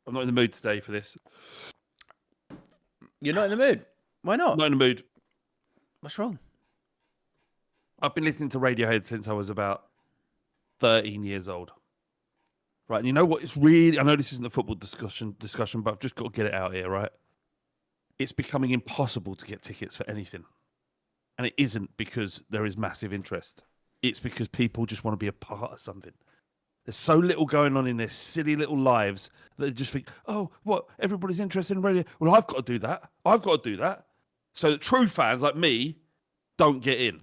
I'm not in the mood today for this. You're not in the mood? Why not? Not in the mood. What's wrong? I've been listening to Radiohead since I was about 13 years old. Right, and you know what? It's really... I know this isn't a football discussion, but I've just got to get it out here, right? It's becoming impossible to get tickets for anything. And it isn't because there is massive interest. It's because people just want to be a part of something. There's so little going on in their silly little lives that they just think, oh, what? Everybody's interested in radio. Well, I've got to do that. I've got to do that. So that true fans like me don't get in.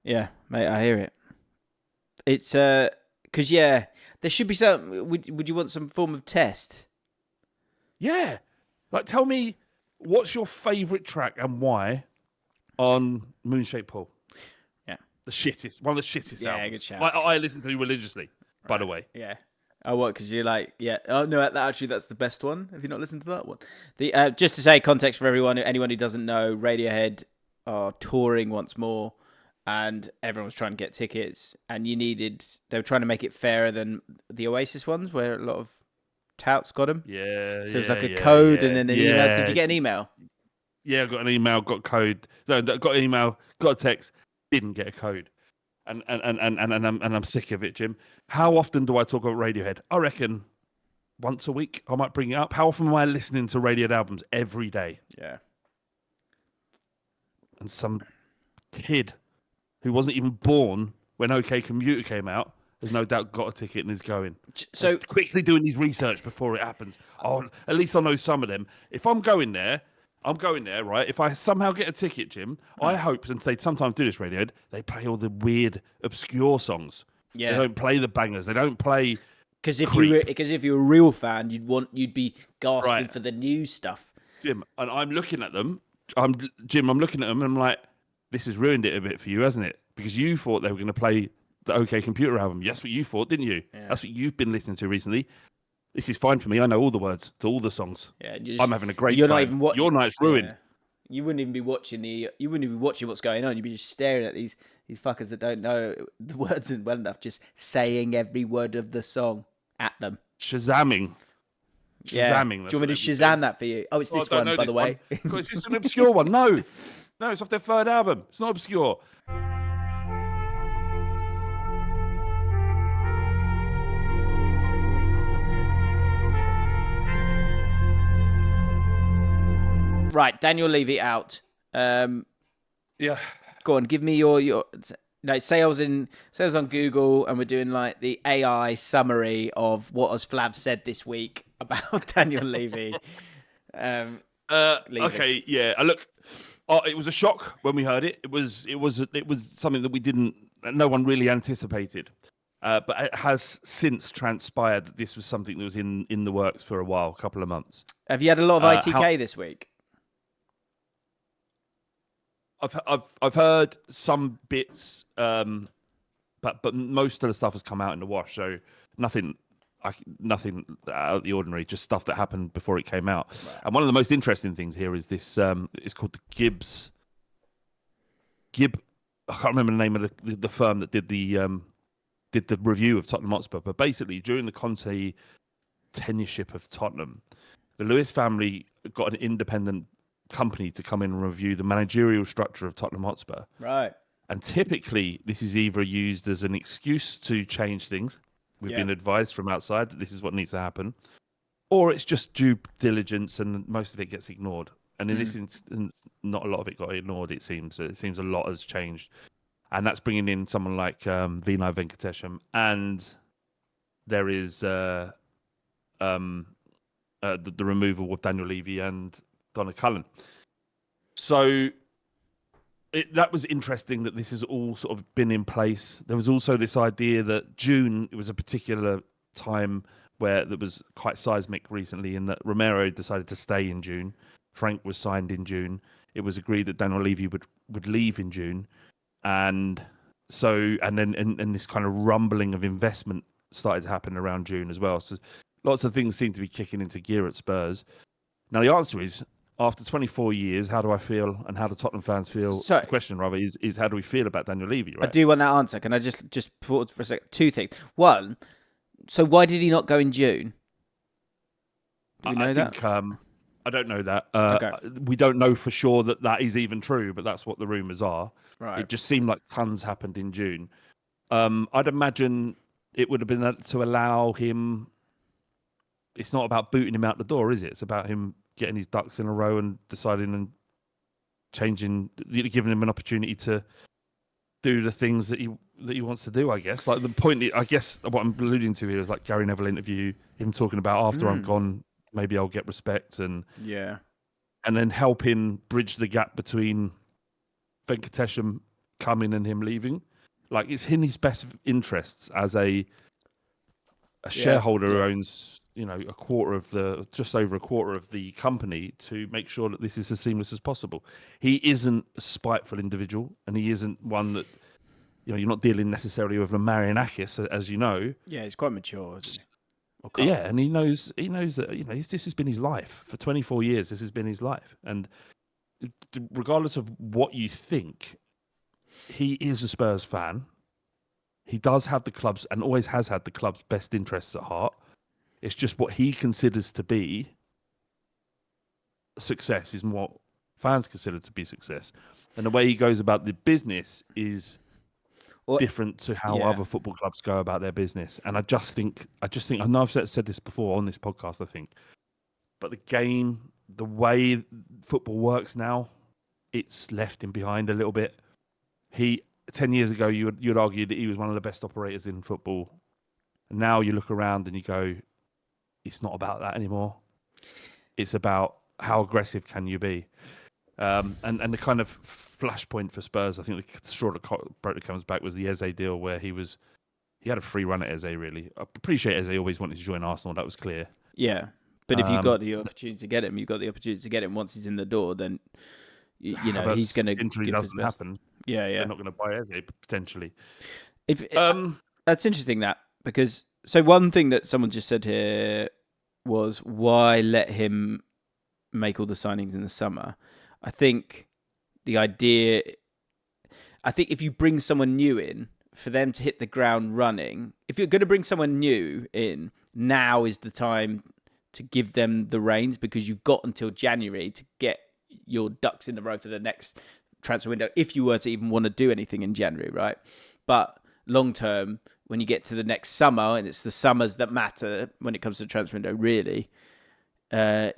Yeah, mate, I hear it. It's because there should be some. Would you want some form of test? Yeah, like tell me what's your favourite track and why on Moonshaped Pool? Yeah, one of the shittest. Yeah, albums. Good shout. I listen to religiously. Right. By the way. Yeah. Oh, what? Because you're like, yeah. Oh no, actually, that's the best one. Have you not listened to that one? Just to say context for anyone who doesn't know, Radiohead are touring once more. And everyone was trying to get tickets, and they were trying to make it fairer than the Oasis ones, where a lot of touts got them. Yeah. So it was like a code and then an email. Did you get an email? Yeah, I got an email, got code. No, got an email, got a text, didn't get a code. And I'm sick of it, Jim. How often do I talk about Radiohead? I reckon once a week I might bring it up. How often am I listening to Radiohead albums? Every day. Yeah. And some kid who wasn't even born when OK Computer came out, has no doubt got a ticket and is going. So I'm quickly doing his research before it happens. Oh, at least I know some of them. If I'm going there, right? If I somehow get a ticket, Jim, I hope, and they sometimes do this, Radiohead, they play all the weird, obscure songs. Yeah. They don't play the bangers. They don't play... Because if you're a real fan, you'd be gasping for the new stuff. Jim, and I'm looking at them. I'm looking at them and I'm like, this has ruined it a bit for you, hasn't it? Because you thought they were going to play the OK Computer album. That's what you thought, didn't you? Yeah. That's what you've been listening to recently. This is fine for me. I know all the words to all the songs. Yeah, I'm having a great time. Not even watching, your night's ruined. Yeah. You wouldn't even be watching what's going on. You'd be just staring at these fuckers that don't know the words well enough, just saying every word of the song at them. Shazamming. Yeah. Do you want me to Shazam that for you? Oh, it's this one, by the way. Is this an obscure one? No, it's off their third album. It's not obscure. Right, Daniel Levy out. Yeah. Go on, give me your. No, say I was on Google and we're doing like the AI summary of what has Flav said this week about Daniel Levy. Okay, yeah. Look, it was a shock when we heard it. It was something that no one really anticipated. But it has since transpired that this was something that was in the works for a while, a couple of months. Have you had a lot of ITK this week? I've heard some bits, but most of the stuff has come out in the wash. So nothing out of the ordinary. Just stuff that happened before it came out. Right. And one of the most interesting things here is this. It's called the Gibbs. I can't remember the name of the firm that did the review of Tottenham Hotspur. But basically, during the Conte tenureship of Tottenham, the Lewis family got an independent company to come in and review the managerial structure of Tottenham Hotspur. Right. And typically, this is either used as an excuse to change things. We've been advised from outside that this is what needs to happen. Or it's just due diligence and most of it gets ignored. And in this instance, not a lot of it got ignored, it seems. It seems a lot has changed. And that's bringing in someone like Vinay Venkatesham. And there is the removal of Daniel Levy and Donna Cullen. So that was interesting that this has all sort of been in place. There was also this idea that June, it was a particular time where there was quite seismic recently in that Romero decided to stay in June. Frank was signed in June. It was agreed that Daniel Levy would leave in June. And so, and then this kind of rumbling of investment started to happen around June as well. So lots of things seem to be kicking into gear at Spurs. Now the answer is, after 24 years, how do I feel and how do Tottenham fans feel? So, the question, rather, is how do we feel about Daniel Levy, right? I do want that answer. Can I just pause for a second? Two things. One, So why did he not go in June? Do we know I that? think I don't know that. Okay. We don't know for sure that is even true, but that's what the rumours are. Right. It just seemed like tons happened in June. I'd imagine it would have been to allow him. It's not about booting him out the door, is it? It's about him getting his ducks in a row and deciding and changing, giving him an opportunity to do the things that he wants to do. I guess. Like the point, I guess, what I'm alluding to here is like Gary Neville interview, him talking about after I'm gone, maybe I'll get respect and then helping bridge the gap between Venkatesham coming and him leaving. Like it's in his best interests as a shareholder who owns, just over a quarter of the company to make sure that this is as seamless as possible. He isn't a spiteful individual, and he isn't one that, you're not dealing necessarily with a Marianakis, as you know. Yeah, he's quite mature, isn't he? Yeah, and he knows that this has been his life for 24 years. This has been his life, and regardless of what you think, he is a Spurs fan. He does have the club's and always has had the club's best interests at heart. It's just what he considers to be success isn't what fans consider to be success, and the way he goes about the business is different to how other football clubs go about their business. And I just think I know I've said this before on this podcast, I think, but the game, the way football works now, it's left him behind a little bit. 10 years ago, you'd argue that he was one of the best operators in football. And now you look around and you go, it's not about that anymore. It's about how aggressive can you be. And the kind of flashpoint for Spurs, I think the straw that broke the camel's back was the Eze deal, where he had a free run at Eze, really. I appreciate Eze always wanted to join Arsenal, that was clear. Yeah, but if you've got the opportunity to get him, you've got the opportunity to get him once he's in the door, then he's going to... Injury doesn't happen. Yeah. They're not going to buy Eze, potentially. That's interesting, because... So one thing that someone just said here was, why let him make all the signings in the summer? I think if you bring someone new in, for them to hit the ground running, if you're going to bring someone new in, now is the time to give them the reins, because you've got until January to get your ducks in the row for the next transfer window, if you were to even want to do anything in January, right? But long term, when you get to the next summer, and it's the summers that matter when it comes to the transfer window, really,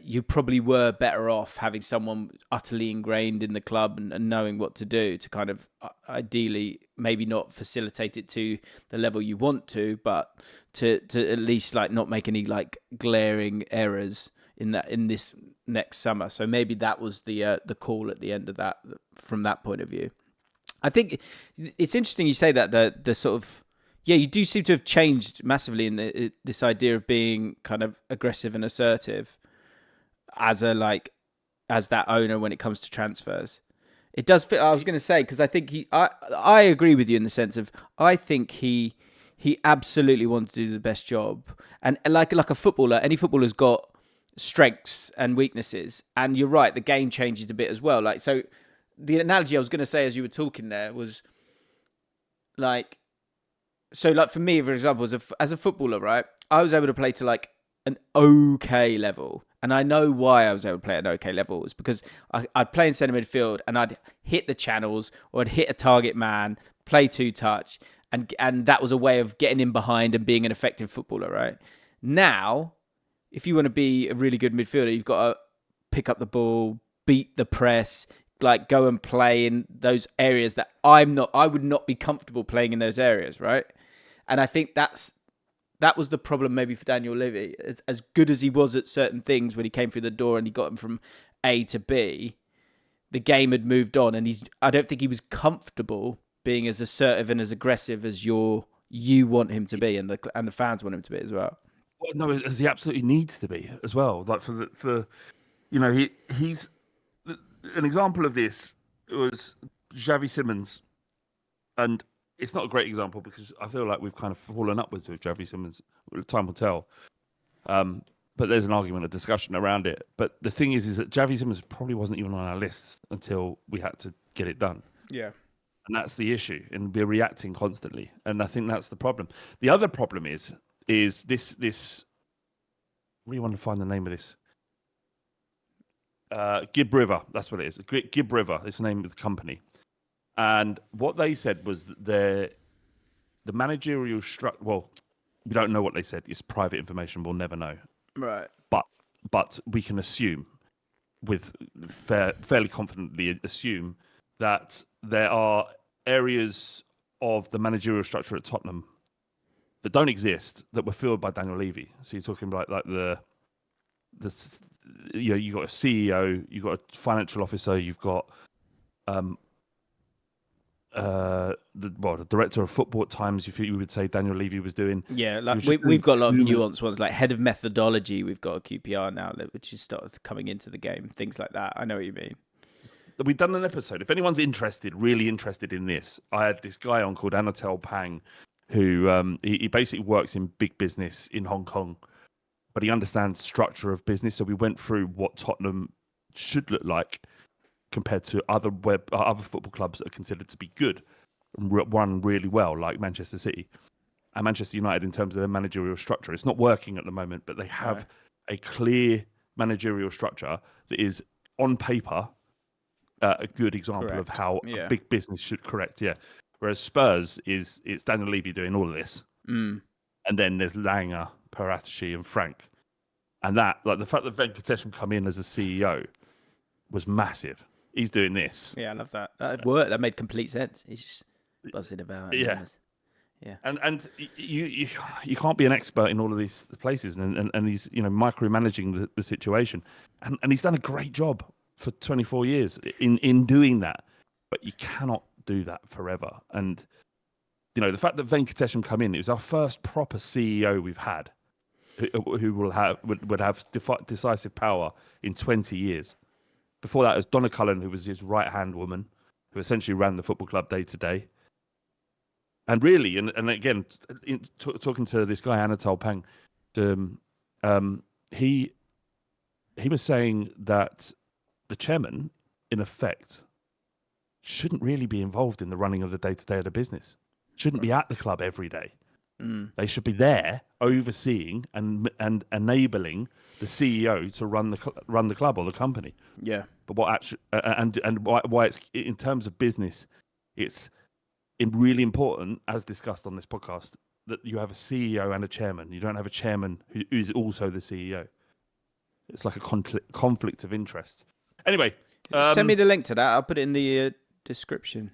you probably were better off having someone utterly ingrained in the club and knowing what to do to kind of ideally maybe not facilitate it to the level you want to, but to at least like not make any like glaring errors in this next summer. So maybe that was the call at the end of that from that point of view. I think it's interesting you say that the sort of, you do seem to have changed massively in this idea of being kind of aggressive and assertive as that owner when it comes to transfers. It does fit. I was going to say, because I think I agree with you in the sense of, I think he absolutely wants to do the best job, and like a footballer, any footballer's got strengths and weaknesses, and you're right, the game changes a bit as well. Like, so the analogy I was going to say as you were talking there was like, so like for me, for example, as a footballer, right, I was able to play to like an okay level. And I know why I was able to play at an okay level. It's because I'd play in centre midfield and I'd hit the channels, or I'd hit a target man, play two touch. And that was a way of getting in behind and being an effective footballer, right? Now, if you want to be a really good midfielder, you've got to pick up the ball, beat the press, like go and play in those areas that I would not be comfortable playing in those areas, right? And I think that was the problem maybe for Daniel Levy. As good as he was at certain things when he came through the door and he got him from A to B, the game had moved on, and I don't think he was comfortable being as assertive and as aggressive as you want him to be, and the fans want him to be as well. Well, no, as he absolutely needs to be as well. Like he's an example of this was Xavi Simons, and it's not a great example because I feel like we've kind of fallen upwards with Xavi Simons. Time will tell. But there's an argument, a discussion around it. But the thing is that Xavi Simons probably wasn't even on our list until we had to get it done. Yeah. And that's the issue. And we're reacting constantly. And I think that's the problem. The other problem is is this. We want to find the name of this. Gib River, that's what it is. Gib River is the name of the company. And what they said was that the managerial structure. Well, we don't know what they said. It's private information. We'll never know. Right. But we can assume, with fairly confidently assume, that there are areas of the managerial structure at Tottenham that don't exist that were filled by Daniel Levy. So you're talking about like you got a CEO, you've got a financial officer, you've got the director of football at times. You would say Daniel Levy was doing. Yeah, like we've got a lot of nuanced ones, like head of methodology. We've got a QPR now, which is started coming into the game. Things like that. I know what you mean. We've done an episode. If anyone's really interested in this, I had this guy on called Anatel Pang, who he basically works in big business in Hong Kong, but he understands structure of business. So we went through what Tottenham should look like compared to other football clubs that are considered to be good and run really well, like Manchester City and Manchester United in terms of their managerial structure. It's not working at the moment, but they have a clear managerial structure that is, on paper, a good example of how a big business should correct. Yeah. Whereas Spurs it's Daniel Levy doing all of this. And then there's Langer, Paratici and Frank. And that, like the fact that Venkatesham come in as a CEO was massive. He's doing this. Yeah, I love that. That worked. That made complete sense. He's just buzzing about. Yeah. And you can't be an expert in all of these places, and he's micromanaging the situation, and he's done a great job for 24 years in doing that. But you cannot do that forever. And the fact that Venkatesham come in, it was our first proper CEO we've had, who would have decisive power in 20 years. Before that, it was Donna Cullen, who was his right-hand woman, who essentially ran the football club day to day. And really, and again, talking to this guy, Anatel Pang, he was saying that the chairman, in effect, shouldn't really be involved in the running of the day-to-day of the business. Shouldn't be at the club every day. They should be there overseeing and enabling the CEO to run the club or the company. Yeah. But what actually and why it's in terms of business, it's really important, as discussed on this podcast, that you have a CEO and a chairman. You don't have a chairman who is also the CEO. It's like a conflict of interest. Anyway, send me the link to that. I'll put it in the description.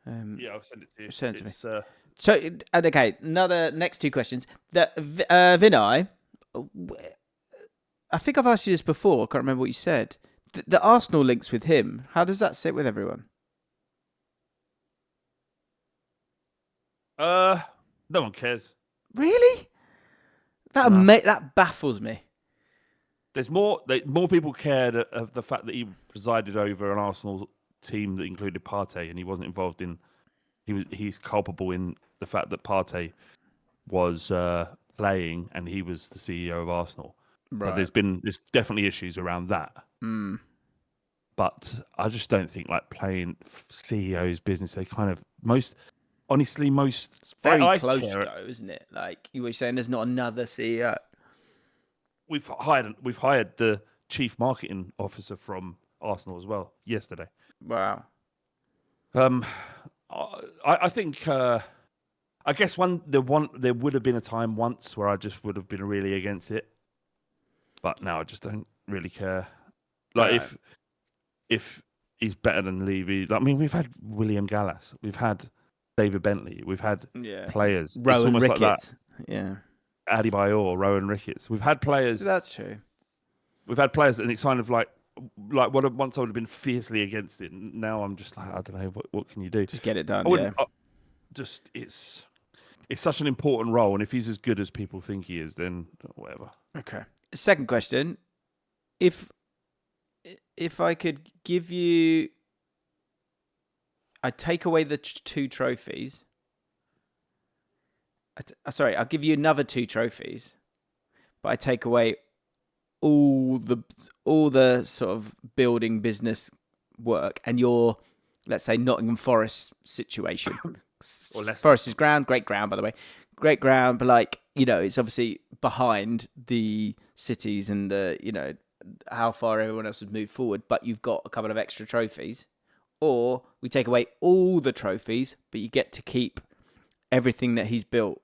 Yeah, I'll send it to you. Send it to me. So, okay, next two questions. Vinay, I think I've asked you this before. I can't remember what you said. The Arsenal links with him, how does that sit with everyone? No one cares. Really? That baffles me. There's more people cared of the fact that he presided over an Arsenal team that included Partey, and he wasn't involved in. He's culpable in the fact that Partey was playing and he was the CEO of Arsenal. Right. But there's definitely issues around that. But I just don't think like playing CEO's business. They kind of it's very close though, isn't it? Like you were saying, there's not another CEO. We've hired the chief marketing officer from Arsenal as well yesterday. Wow. I think I guess there would have been a time once where I just would have been really against it, but now I just don't really care. Like if he's better than Levy, I mean, we've had William Gallas, we've had David Bentley, we've had players. Rowan Ricketts, like that. Yeah. Adebayor, Rowan Ricketts. We've had players. That's true. We've had players, and it's kind of like once I would have been fiercely against it. Now I'm just like, I don't know, what can you do? Just get it done. It's such an important role, and if he's as good as people think he is, then whatever. Okay. Second question: If I could give you, I'd take away the 2 trophies. I'll give you another 2 trophies, but I take away all the sort of building business work and your, let's say, Nottingham Forest situation. Forest is great ground, by the way. great ground, but like, you know, it's obviously behind the cities and the, you know, how far everyone else has moved forward, but you've got a couple of extra trophies. Or we take away all the trophies, but you get to keep everything that he's built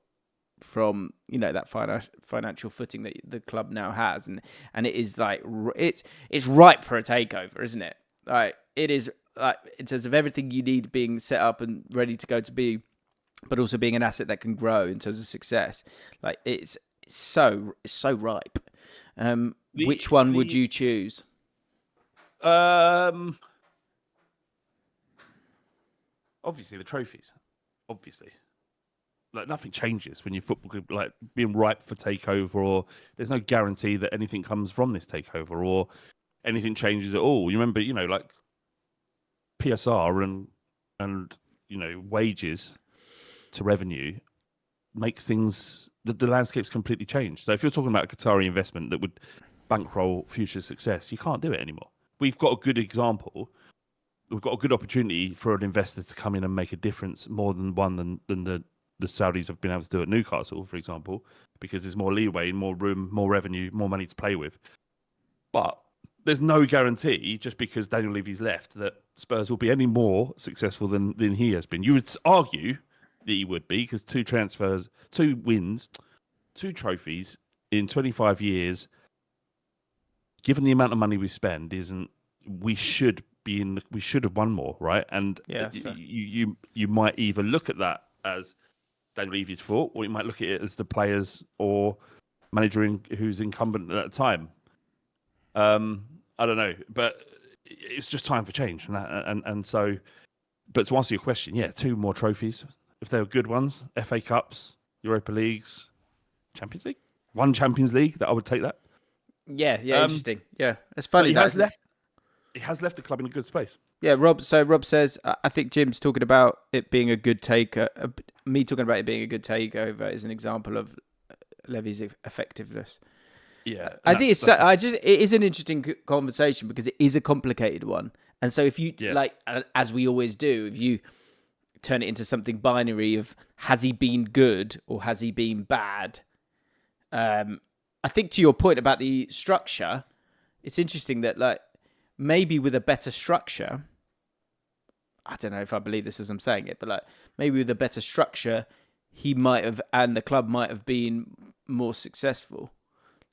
from, you know, that financial footing that the club now has, and it is like it's ripe for a takeover, isn't it? Like it is, like in terms of everything you need being set up and ready to go to be, but also being an asset that can grow in terms of success. Like it's so ripe. Which one would you choose? Obviously the trophies. Obviously. Like nothing changes when your football like being ripe for takeover, or there's no guarantee that anything comes from this takeover or anything changes at all. You remember, you know, like PSR and you know, wages to revenue makes things the landscape's completely changed. So if you're talking about a Qatari investment that would bankroll future success, you can't do it anymore. We've got a good example. We've got a good opportunity for an investor to come in and make a difference more than the Saudis have been able to do at Newcastle, for example, because there's more leeway, more room, more revenue, more money to play with. But there's no guarantee, just because Daniel Levy's left, that Spurs will be any more successful than he has been. You would argue that he would be, because 2 transfers, 2 wins, 2 trophies in 25 years, given the amount of money we spend, we should have won more, right? And yeah, you might either look at that as Daniel Levy's fault, or you might look at it as the players or manager who's incumbent at that time. I don't know, but it's just time for change, and so. But to answer your question, yeah, 2 more trophies if they were good ones: FA Cups, Europa Leagues, Champions League. 1 Champions League, that I would take that. Yeah, interesting. Yeah, it's funny. He has left the club in a good space. Yeah, Rob says, I think Jim's talking about it being a good me talking about it being a good takeover is an example of Levy's effectiveness. Yeah, I think it is an interesting conversation because it is a complicated one. And so if you like, as we always do, if you turn it into something binary of has he been good or has he been bad? I think to your point about the structure, it's interesting that like maybe with a better structure, I don't know if I believe this as I'm saying it, but like maybe with a better structure, he might have, and the club might have been more successful.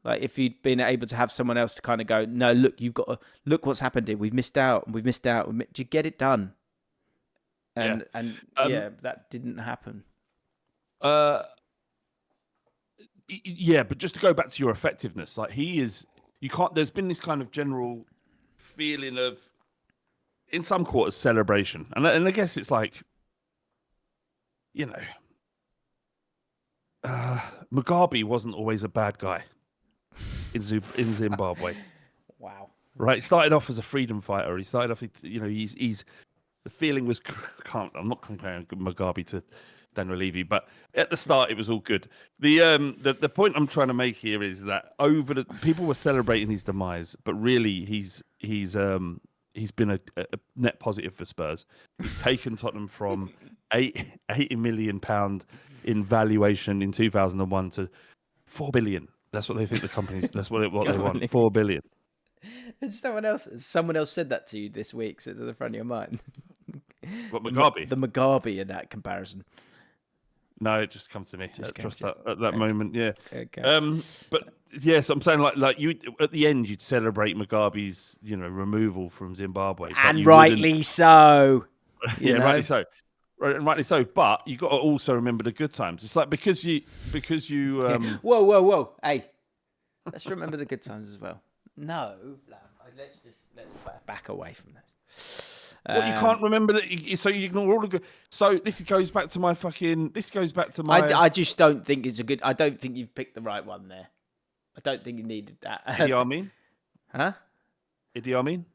Like if he'd been able to have someone else to kind of go, no, look, you've got to look what's happened here. We've missed out. Do you get it done? And that didn't happen. Yeah, but just to go back to your effectiveness, like there's been this kind of general feeling of, in some quarters, celebration. And I guess it's like, you know, Mugabe wasn't always a bad guy in Zimbabwe. Wow. Right? He started off as a freedom fighter. He started off, you know, he's the feeling was, I'm not comparing Mugabe to Daniel Levy, but at the start it was all good. The point I'm trying to make here is that people were celebrating his demise, but really he's been a net positive for Spurs. He's taken Tottenham from £80 million in valuation in 2001 to £4 billion. That's what they think the company's. That's what they want. £4 billion. Someone else said that to you this week, so it's at the front of your mind. What, Mugabe? The Mugabe in that comparison. No, it just come to me at that moment. Yeah. Okay. But yes, I'm saying like you at the end you'd celebrate Mugabe's removal from Zimbabwe, and rightly so. Rightly so. Rightly so. But you got to also remember the good times. It's like because you. Whoa! Hey, let's remember the good times as well. No, let's back away from that. Well, you can't remember that, so you ignore all the good. So this goes back to my. I just don't think it's a good. I don't think you've picked the right one there. I don't think you needed that. Idi Amin? Huh? Idi Amin?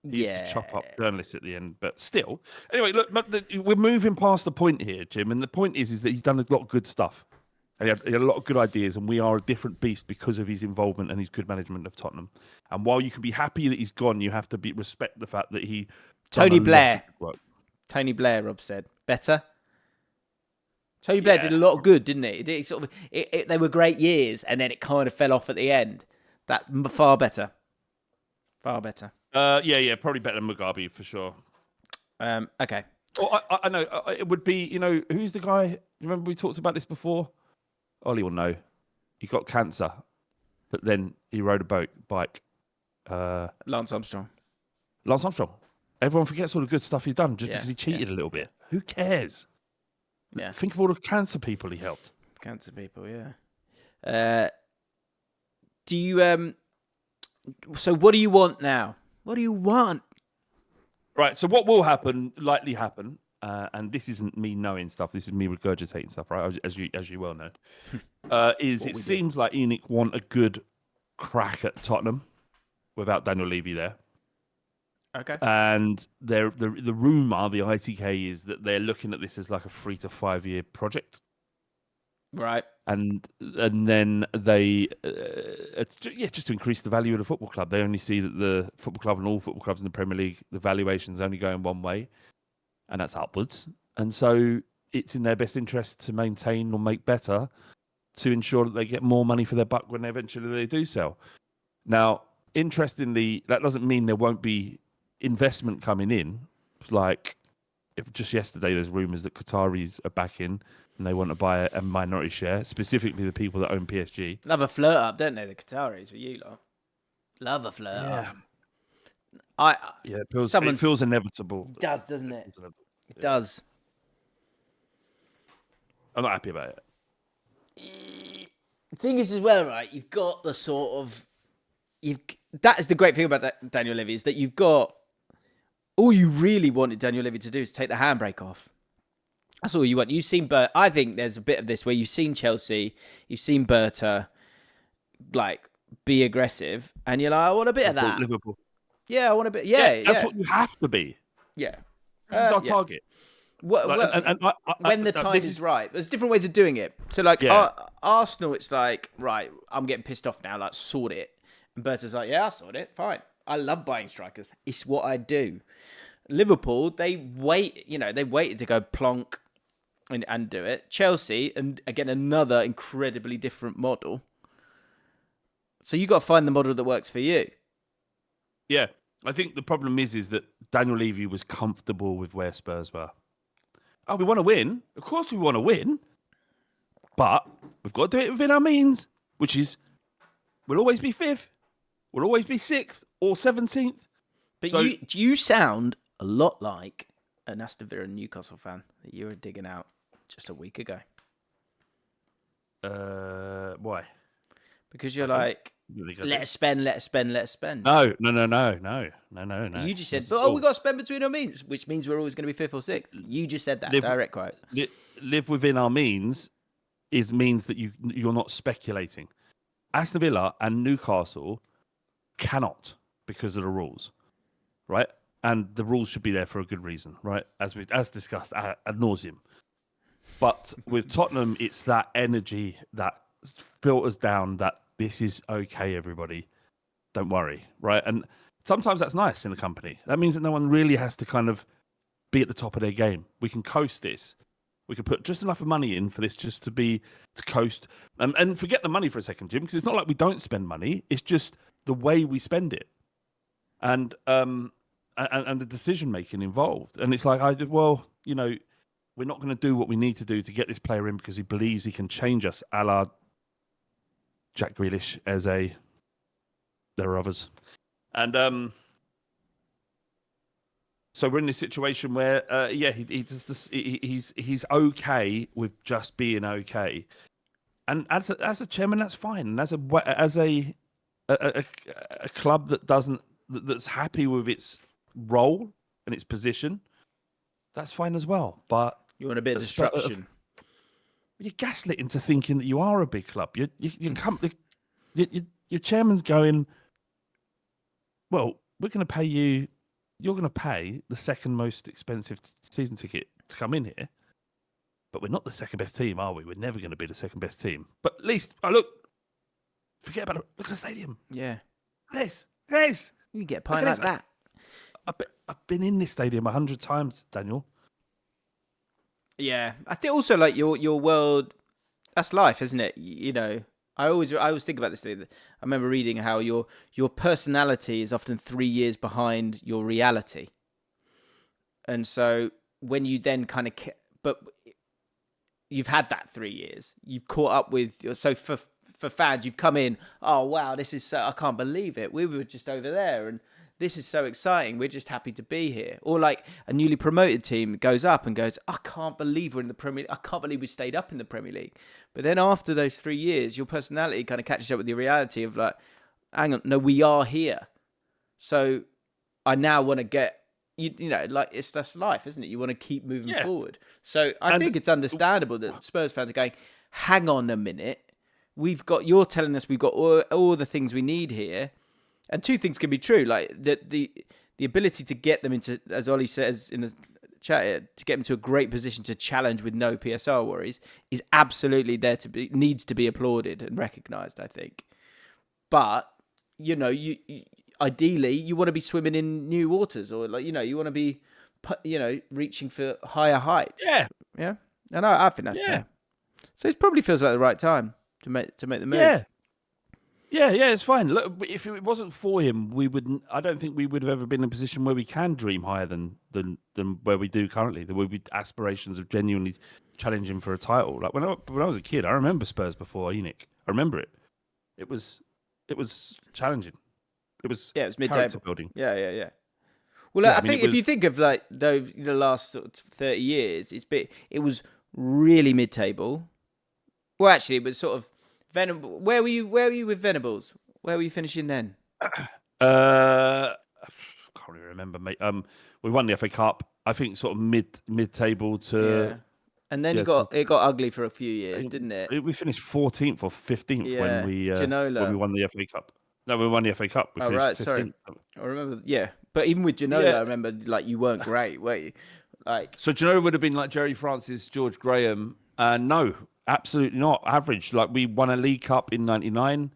He used to chop up journalists at the end, but still. Anyway, look, we're moving past the point here, Jim, and the point is that he's done a lot of good stuff. And he had a lot of good ideas, and we are a different beast because of his involvement and his good management of Tottenham. And while you can be happy that he's gone, you have to respect the fact that he. Tony Blair, Rob said. Better? Tony Blair did a lot of good, didn't it? It sort of they were great years, and then it kind of fell off at the end. That far better. Yeah, probably better than Mugabe for sure. Okay. Well, I know it would be. Who's the guy? Remember we talked about this before? Ollie will know. He got cancer, but then he rode a bike. Lance Armstrong. Lance Armstrong. Everyone forgets all the good stuff he's done just because he cheated a little bit. Who cares? Yeah. Think of all the cancer people he helped. Cancer people, yeah. Do you So what do you want now? What do you want? Right. So what will likely happen, and this isn't me knowing stuff. This is me regurgitating stuff, right? As you well know, is it seems like ENIC want a good crack at Tottenham without Daniel Levy there. Okay. And the rumor, the ITK, is that they're looking at this as like a 3 to 5 year project. Right. And then they, just to increase the value of the football club. They only see that the football club and all football clubs in the Premier League, the valuation's only going one way, and that's upwards. And so it's in their best interest to maintain or make better to ensure that they get more money for their buck when eventually they do sell. Now, interestingly, that doesn't mean there won't be investment coming in. Like, if just yesterday there's rumours that Qataris are back in and they want to buy a minority share, specifically the people that own PSG. Love a flirt up, don't they, the Qataris, for you lot? Love a flirt up. It feels inevitable. It does, doesn't it? It does. I'm not happy about it. The thing is as well, right, you've got the sort of... That is the great thing about that Daniel Levy, is that you've got... All you really wanted Daniel Levy to do is take the handbrake off. That's all you want. You've seen I think there's a bit of this where you've seen Chelsea, you've seen Berta, like, be aggressive, and you're like, I want a bit of that. Liverpool. Yeah, I want a bit. Yeah, that's what you have to be. Yeah. This is our target. When the time is right. There's different ways of doing it. So, like, Arsenal, it's like, right, I'm getting pissed off now, like, sort it. And Berta's like, yeah, I sort it, fine. I love buying strikers. It's what I do. Liverpool, they waited to go plonk and do it. Chelsea, and again, another incredibly different model. So you got to find the model that works for you. Yeah, I think the problem is that Daniel Levy was comfortable with where Spurs were. Oh, we want to win. Of course we want to win. But we've got to do it within our means, which is we'll always be 5th. We'll always be 6th or 17th. But you sound a lot like an Aston Villa and Newcastle fan that you were digging out just a week ago. Why? Because you're like, let us spend. No. You just said, but we got to spend between our means, which means we're always going to be 5th or 6th. You just said that, direct quote. Live within our means means that you're not speculating. Aston Villa and Newcastle cannot because of the rules, right? And the rules should be there for a good reason, right? As discussed ad nauseum. But with Tottenham, it's that energy that filters down that this is okay, everybody. Don't worry, right? And sometimes that's nice in a company. That means that no one really has to kind of be at the top of their game. We can coast this. We can put just enough of money in for this just to coast. And forget the money for a second, Jim, because it's not like we don't spend money. It's just the way we spend it. And the decision-making involved. And it's like, we're not going to do what we need to do to get this player in because he believes he can change us, a la Jack Grealish, there are others. And so we're in this situation where, he's okay with just being okay. And as a chairman, that's fine. And as a club that's happy with its role and its position, that's fine as well. But you want a bit of disruption. You're gaslit into thinking that you are a big club. Your chairman's going, well, we're going to pay you. You're going to pay the second most expensive season ticket to come in here, but we're not the second best team, are we? We're never going to be the second best team. But at least, forget about it. Look at the stadium. Yeah. Yes. You can get a pint like that. I've been in this stadium 100 times, Daniel. Yeah, I think also like your world. That's life, isn't it? You know, I always think about this thing. I remember reading how your personality is often 3 years behind your reality, and so when you then kind of but you've had that 3 years, you've caught up with. So for fans, you've come in. Oh wow, this is so, I can't believe it. We were just over there, and this is so exciting. We're just happy to be here. Or like a newly promoted team goes up and goes, I can't believe we're in the Premier League. I can't believe we stayed up in the Premier League. But then after those 3 years, your personality kind of catches up with the reality of like, hang on, no, we are here. So I now want to get, you know, like that's life, isn't it? You want to keep moving forward. So I think it's understandable that Spurs fans are going, hang on a minute. You're telling us we've got all the things we need here. And two things can be true, like the ability to get them into, as Ollie says in the chat here, to get them to a great position to challenge with no PSR worries is absolutely needs to be applauded and recognised, I think. But you know, you ideally you want to be swimming in new waters, or like you want to be, reaching for higher heights. Yeah, and I think that's fair. So it probably feels like the right time to make the move. Yeah, it's fine. Look, if it wasn't for him, I don't think we would have ever been in a position where we can dream higher than where we do currently. There would be aspirations of genuinely challenging for a title. Like when I was a kid, I remember Spurs before Enoch. I remember it. It was challenging. It was mid-table building. Yeah. Well, I think if you think of like the last sort of 30 years, it was really mid-table. Well, actually, it was sort of. Venable. Where were you with Venables? Where were you finishing then? I can't really remember, mate. We won the FA Cup. I think sort of mid-table to. Yeah. And then it got ugly for a few years, didn't it? We finished 14th or 15th when we won the FA Cup. No, we won the FA Cup. We finished 15th. Sorry. I remember. Yeah, but even with Ginola, I remember like you weren't great, were you? Like so, Ginola would have been like Jerry Francis, George Graham. No. Absolutely not. Average. Like we won a League Cup in '99,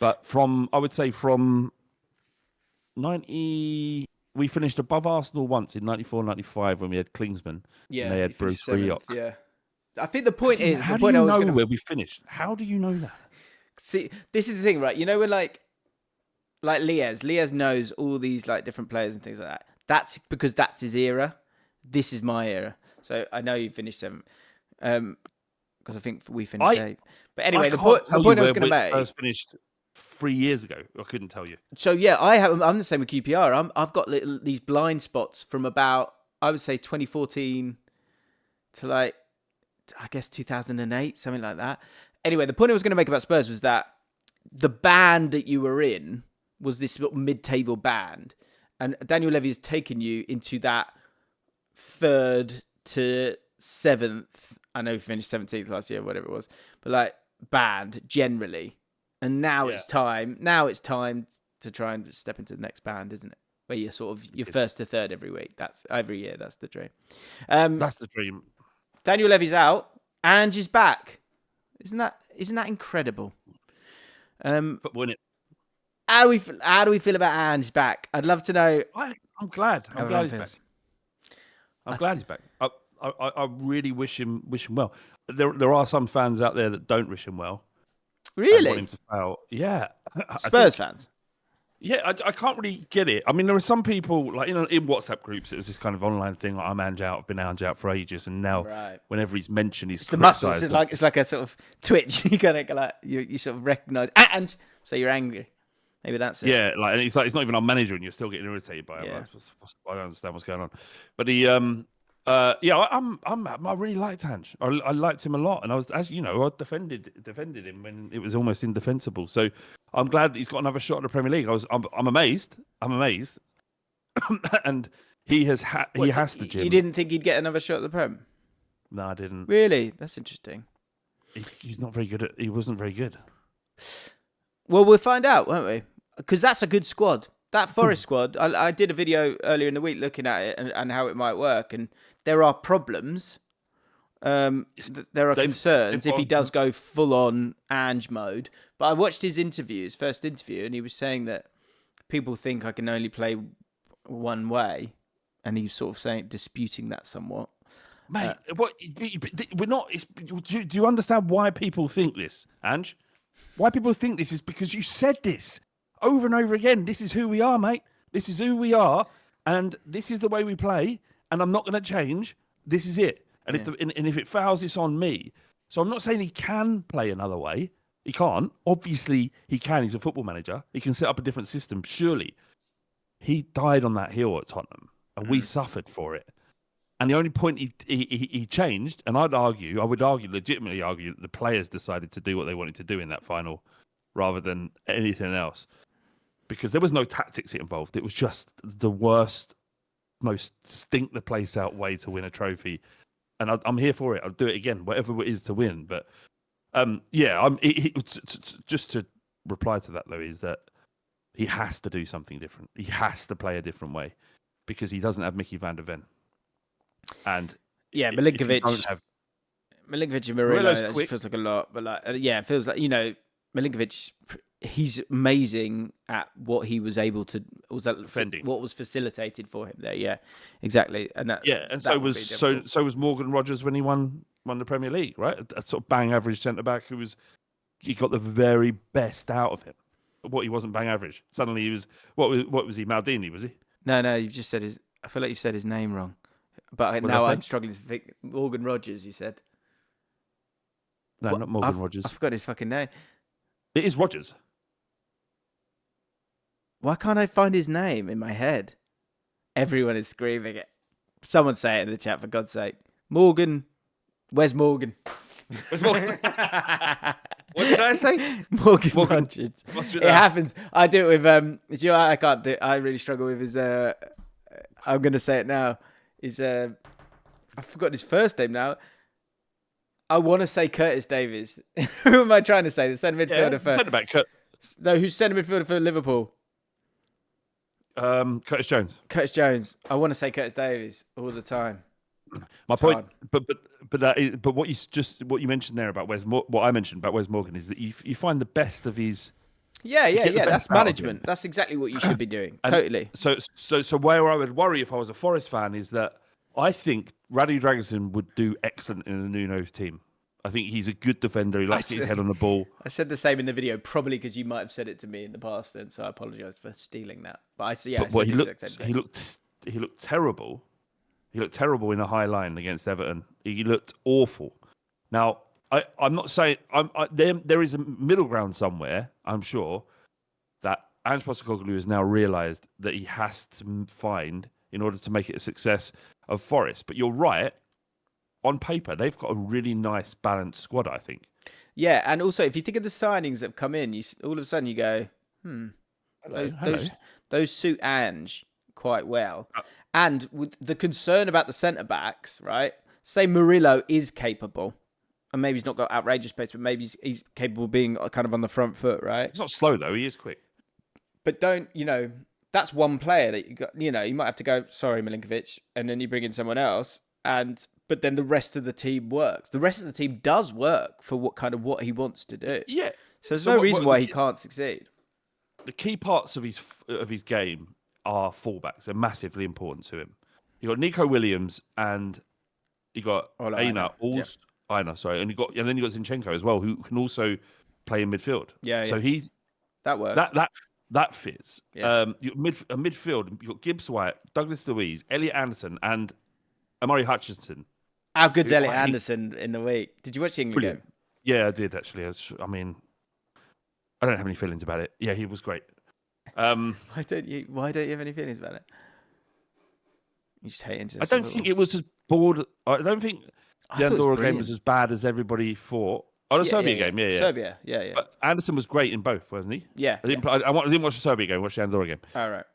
but I would say from 90, we finished above Arsenal once in '94, '95 when we had Klinsmann. Yeah, and they had Bruce Rioch. Yeah, I think the point is how do you know where we finished? How do you know that? See, this is the thing, right? You know, we're like Liez knows all these like different players and things like that. That's because that's his era. This is my era. So I know you finished 7th. Because I think we finished 8th. But anyway, the point I was going to make. Spurs finished 3 years ago. I couldn't tell you. So yeah, I'm the same with QPR. I've got these blind spots from about, I would say 2014 to like, I guess 2008, something like that. Anyway, the point I was going to make about Spurs was that the band that you were in was this sort of mid-table band, and Daniel Levy has taken you into that 3rd to 7th. I know we finished 17th last year, whatever it was, but like band generally. And now it's time. Now it's time to try and step into the next band, isn't it? Where you're sort of you're 1st to 3rd every week. That's every year. That's the dream. That's the dream. Daniel Levy's out. Ange is back. Isn't that incredible? But win it. How do we feel about Ange back? I'd love to know. I'm glad. I'm glad he's back. I'm glad he's back. I really wish him well. There are some fans out there that don't wish him well. Really? Want him to fail. Yeah. Spurs fans. Yeah, I can't really get it. I mean, there are some people like in WhatsApp groups. It was this kind of online thing. Like, I'm Ange out. I've been Ange out for ages, and now whenever he's mentioned, he's the muscles. It's like a sort of twitch. You kind of like you sort of recognise and so you're angry. Maybe that's it. Yeah, like and it's not even our manager, and you're still getting irritated by him. Yeah. I don't understand what's going on, but I really liked Ange. I liked him a lot, and I was, as you know, I defended him when it was almost indefensible. So I'm glad that he's got another shot at the Premier League. I'm amazed. And he has to. Jim. You didn't think he'd get another shot at the Prem? No, I didn't. Really? That's interesting. He's not very good. He wasn't very good. Well, we'll find out, won't we? Because that's a good squad. That Forest squad, I did a video earlier in the week looking at it and how it might work. And there are problems. There are concerns if he does go full on Ange mode. But I watched his first interview, and he was saying that people think I can only play one way. And he's sort of disputing that somewhat. Mate, what? We're not. Do you understand why people think this, Ange? Why people think this is because you said this over and over again. This is who we are, mate. This is who we are, and this is the way we play. And I'm not going to change. This is it. And if it fails, it's on me. So I'm not saying he can play another way. He can't. Obviously, he can. He's a football manager. He can set up a different system. Surely, he died on that hill at Tottenham, and we suffered for it. And the only point he changed, and I would legitimately argue, that the players decided to do what they wanted to do in that final rather than anything else. Because there was no tactics involved. It was just the worst, most stink the place out way to win a trophy. And I'm here for it. I'll do it again, whatever it is to win. But just to reply to that, though, is that he has to do something different. He has to play a different way because he doesn't have Mickey van der Ven. And Milinkovic and Murillo, that just feels like a lot. But it feels like, Milinkovic, he's amazing at what he was able to, defending, what was facilitated for him there. Yeah, exactly. And so was Morgan Rogers when he won the Premier League, right? A sort of bang average centre back he got the very best out of him. What, he wasn't bang average. Suddenly he was what was he? Maldini, was he? No, you've just said I feel like you've said his name wrong. But now I'm struggling to think. Morgan Rogers, you said. No, not Morgan Rogers. I forgot his fucking name. It is Rogers. Why can't I find his name in my head? Everyone is screaming it. Someone say it in the chat, for God's sake. Morgan. Where's Morgan? Where's Morgan? What did I say? Morgan Rogers. It happens. I do it with I can't do it. I really struggle with his I'm gonna say it now. I've forgotten his first name now. I want to say Curtis Davies. Who am I trying to say? The centre midfielder for centre back. No, who's centre midfielder for Liverpool? Curtis Jones. Curtis Jones. I want to say Curtis Davies all the time. My point, but what you mentioned there about what I mentioned about Wes Morgan is that you find the best of his. Yeah. That's management. That's exactly what you should be doing. Totally. So where I would worry if I was a Forest fan is that I think Radu Dragusin would do excellent in the Nuno team. I think he's a good defender. He likes to get his head on the ball. I said the same in the video, probably because you might have said it to me in the past, and so I apologise for stealing that. But he looked terrible. He looked terrible in a high line against Everton. He looked awful. Now, I'm not saying there is a middle ground somewhere, I'm sure, that Ange Postecoglou has now realised that he has to find in order to make it a success of Forest. But you're right. On paper, they've got a really nice, balanced squad, I think. Yeah, and also, if you think of the signings that have come in, all of a sudden you go, those suit Ange quite well. And with the concern about the centre-backs, right? Say Murillo is capable. And maybe he's not got outrageous pace, but maybe he's capable of being kind of on the front foot, right? He's not slow, though. He is quick. But that's one player that you got, you might have to go, sorry, Milinkovic, and then you bring in someone else. But then the rest of the team works. The rest of the team does work for what he wants to do. Yeah. So there's no reason why he can't succeed. The key parts of his game are fullbacks. They're massively important to him. You got Nico Williams and you got Aina. And then you got Zinchenko as well, who can also play in midfield. Yeah. So that works. That fits. Yeah. Midfield. You got Gibbs White, Douglas Luiz, Elliot Anderson, and Amari Hutchinson. How good's Elliot Anderson in the week? Did you watch the England game? Yeah, I did actually. I don't have any feelings about it. Yeah, he was great. Why don't you have any feelings about it? You just hate him. I don't think it was as bored. I don't think the Andorra game was as bad as everybody thought. Oh, the Serbia game, yeah. Serbia, yeah. But Anderson was great in both, wasn't he? Yeah. I didn't watch the Serbia game. I watched the Andorra game. All right.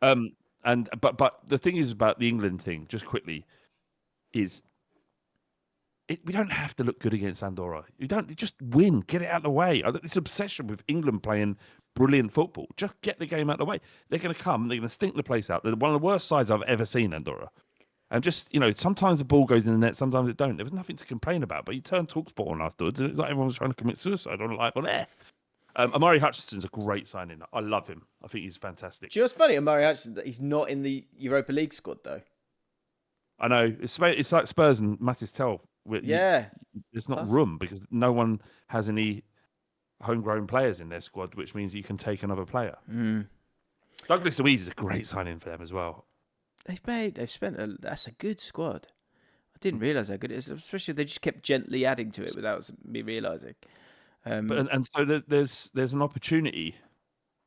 But the thing is about the England thing, just quickly, is we don't have to look good against Andorra. You just win, get it out of the way. This obsession with England playing brilliant football, just get the game out of the way. They're going to come, they're going to stink the place out. They're one of the worst sides I've ever seen, Andorra. And just, sometimes the ball goes in the net, sometimes it don't. There was nothing to complain about, but you turn TalkSport on afterwards, and it's like everyone was trying to commit suicide on live on air. Amari Hutchinson's a great signing. I love him. I think he's fantastic. Do you know what's funny, Amari Hutchinson, that he's not in the Europa League squad, though? I know it's like Spurs and Mattis Tell. Yeah. There's not room because no one has any homegrown players in their squad, which means you can take another player. Douglas Luiz is a great signing for them as well. That's a good squad. I didn't realise how good it is, especially they just kept gently adding to it without me realising. So there's an opportunity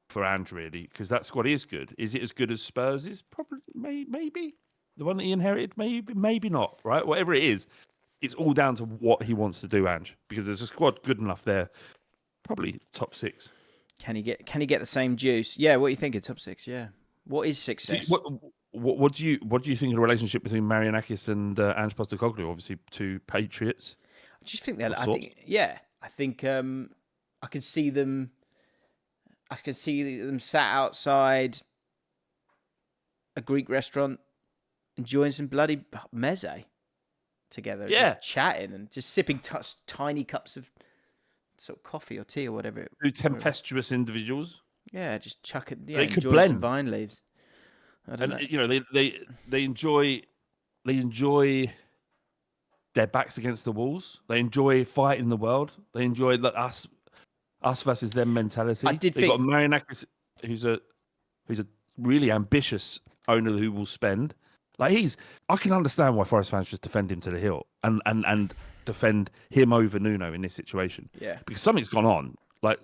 for Ange really, because that squad is good. Is it as good as Spurs is? Probably, maybe. The one that he inherited, maybe not, right? Whatever it is, it's all down to what he wants to do, Ange, because there's a squad good enough there, probably top 6. Can he get the same juice? Yeah, what are you thinking? Top 6, yeah. What is success? What do you think of the relationship between Marianakis and Ange Postecoglou? Obviously, 2 Patriots. I just think I think I can see them. I can see them sat outside a Greek restaurant, enjoying some bloody meze together, just chatting and just sipping tiny cups of sort of coffee or tea or whatever. 2 tempestuous individuals. Yeah, just chuck it. Yeah, they could enjoy blend some vine leaves. I don't know. You know, they enjoy their backs against the walls. They enjoy fighting the world. They enjoy us versus them mentality. They've got Marianakis, who's a really ambitious owner who will spend. Like I can understand why Forest fans just defend him to the hill and defend him over Nuno in this situation. Yeah, because something's gone on. Like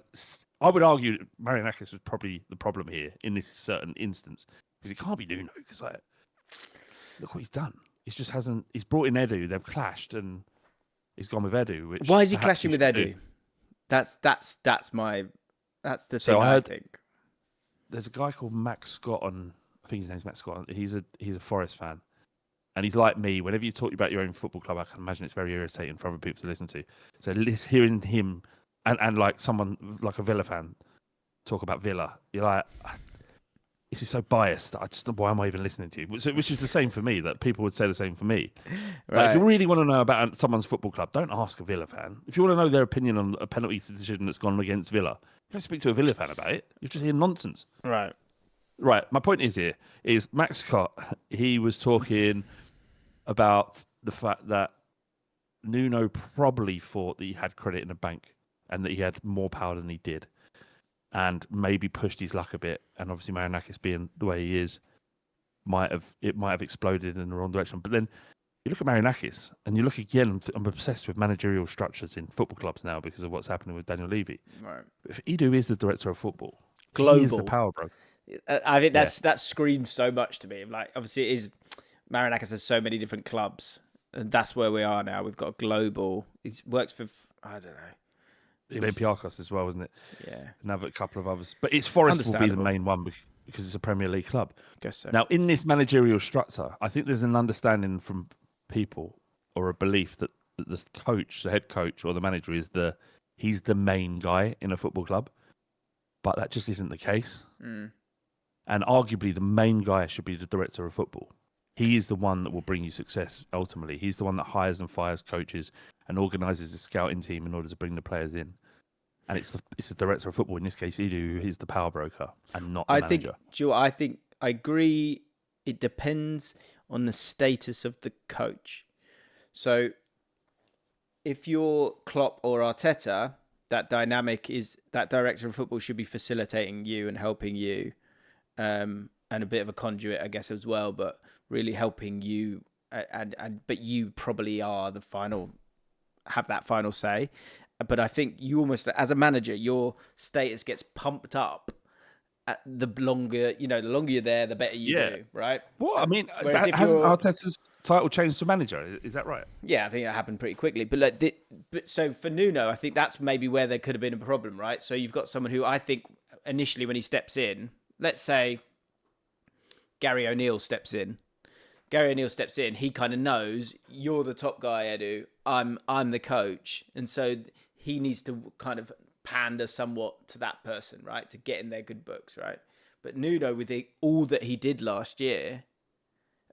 I would argue, Marianakis was probably the problem here in this certain instance. Because it can't be Nuno. Because look what he's done. He's brought in Edu. They've clashed, and he's gone with Edu. Why is he clashing with Edu? That's the thing. I think there's a guy called Max Scott on. I think his name's Max Scott. He's a Forest fan, and he's like me. Whenever you talk about your own football club, I can imagine it's very irritating for other people to listen to. So hearing him and like someone like a Villa fan talk about Villa, you're like, this is so biased that I just, why am I even listening to you? Which is the same for me, that people would say the same for me. Right. Like, if you really want to know about someone's football club, don't ask a Villa fan. If you want to know their opinion on a penalty decision that's gone against Villa, you don't speak to a Villa fan about it. You're just hearing nonsense. Right. My point is Max Scott, he was talking about the fact that Nuno probably thought that he had credit in the bank and that he had more power than he did, and maybe pushed his luck a bit. And obviously Marianakis being the way he is, might have exploded in the wrong direction. But then you look at Marianakis and you look again, I'm obsessed with managerial structures in football clubs now because of what's happening with Daniel Levy. Right. If Edu is the director of football, global, he is the power broker. I think that screams so much to me. Like, obviously it is, Marianakis has so many different clubs, and that's where we are now. We've got a global. He works for, I don't know, Olympiacos as well, isn't it? Yeah. Another couple of others. But it's Forest will be the main one because it's a Premier League club. Guess so. Now, in this managerial structure, I think there's an understanding from people or a belief that the coach, the head coach or the manager he's the main guy in a football club. But that just isn't the case. Mm. And arguably the main guy should be the director of football. He is the one that will bring you success, ultimately. He's the one that hires and fires coaches and organises the scouting team in order to bring the players in. And it's the director of football, in this case, Edu, who is the power broker and not the manager. I think I agree. It depends on the status of the coach. So if you're Klopp or Arteta, that dynamic is that director of football should be facilitating you and helping you, and a bit of a conduit, I guess, as well, but really helping you. But you probably are have that final say. But I think you almost, as a manager, your status gets pumped up the longer you're there, the better you do, right? Well, I mean, hasn't Arteta's title changed to manager? Is that right? Yeah, I think that happened pretty quickly. But so for Nuno, I think that's maybe where there could have been a problem, right? So you've got someone who I think initially when he steps in, let's say Gary O'Neill steps in. He kind of knows you're the top guy, Edu. I'm the coach, and so he needs to kind of pander somewhat to that person, right, to get in their good books, right? But Nuno, with all that he did last year,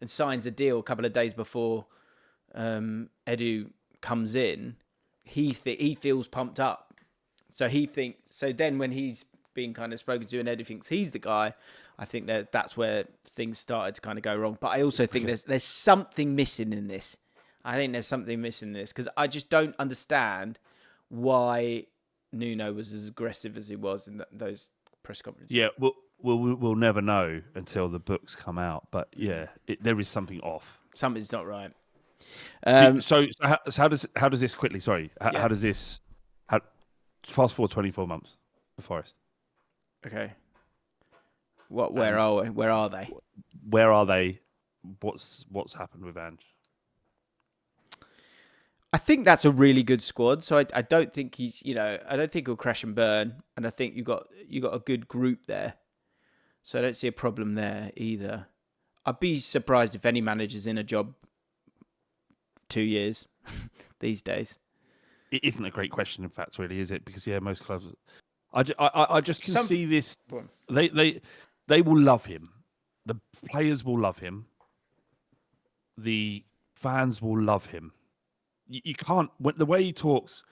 and signs a deal a couple of days before Edu comes in, he feels pumped up. So he thinks. So then, when he's being kind of spoken to and Eddie thinks he's the guy, I think that's where things started to kind of go wrong. But I also think there's something missing in this. I think there's something missing in this because I just don't understand why Nuno was as aggressive as he was in those press conferences. Yeah, we'll never know until the books come out. But yeah, there is something off. Something's not right. So how does this quickly? Sorry, how does this? Fast forward 24 months for Forest. Okay. Where are we? Where are they? Where are they? What's happened with Ange? I think that's a really good squad. So I don't think I don't think he'll crash and burn. And I think you got a good group there. So I don't see a problem there either. I'd be surprised if any manager's in a job 2 years these days. It isn't a great question, in fact, really, is it? Because most clubs. I just can see this. They will love him. The players will love him. The fans will love him. You can't the way he talks,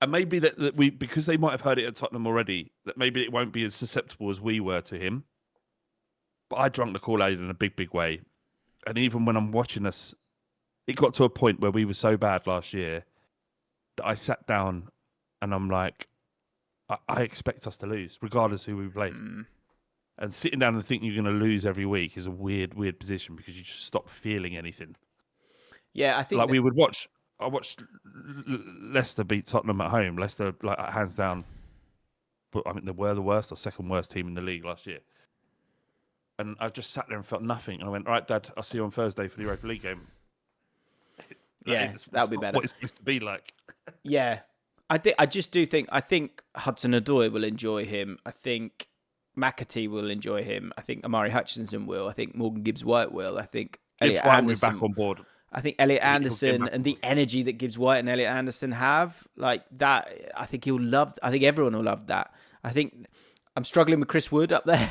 and maybe that we because they might have heard it at Tottenham already. That maybe it won't be as susceptible as we were to him. But I drank the Kool-Aid in a big way, and even when I'm watching us, it got to a point where we were so bad last year that I sat down and I'm like, I expect us to lose, regardless of who we play. And sitting down and thinking you're going to lose every week is a weird position because you just stop feeling anything. Yeah, I think we would watch. I watched Leicester beat Tottenham at home. Leicester, hands down, but I mean they were the worst or second worst team in the league last year. And I just sat there and felt nothing. And I went, "All right, Dad, I'll see you on Thursday for the Europa League game." That'll be better. What it's supposed to be like. Yeah, I think Hudson-Odoi will enjoy him. I think McAtee will enjoy him. I think Amari Hutchinson will. I think Morgan Gibbs-White will. I think Elliot Anderson. We're back on board. I think Elliot Anderson and the energy that Gibbs-White and Elliot Anderson have, like that, I think he'll love. I think everyone will love that. I think I'm struggling with Chris Wood up there.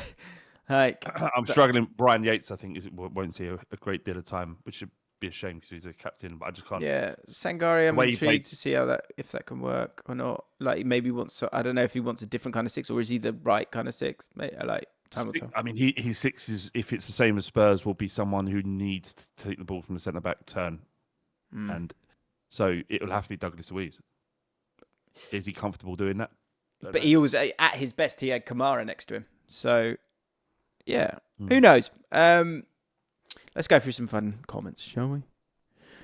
I'm struggling. Brian Yates, I think, won't see a great deal of time, which should be a shame because he's a captain. But I just can't. Yeah, Sangare, I'm intrigued to see if that can work or not. Like maybe I don't know if he wants a different kind of six or is he the right kind of six? Time will tell. I mean, his six is, if it's the same as Spurs, will be someone who needs to take the ball from the centre back turn, and so it will have to be Douglas Luiz. Is he comfortable doing that? But he was at his best. He had Kamara next to him, so yeah. Who knows? Let's go through some fun comments, shall we?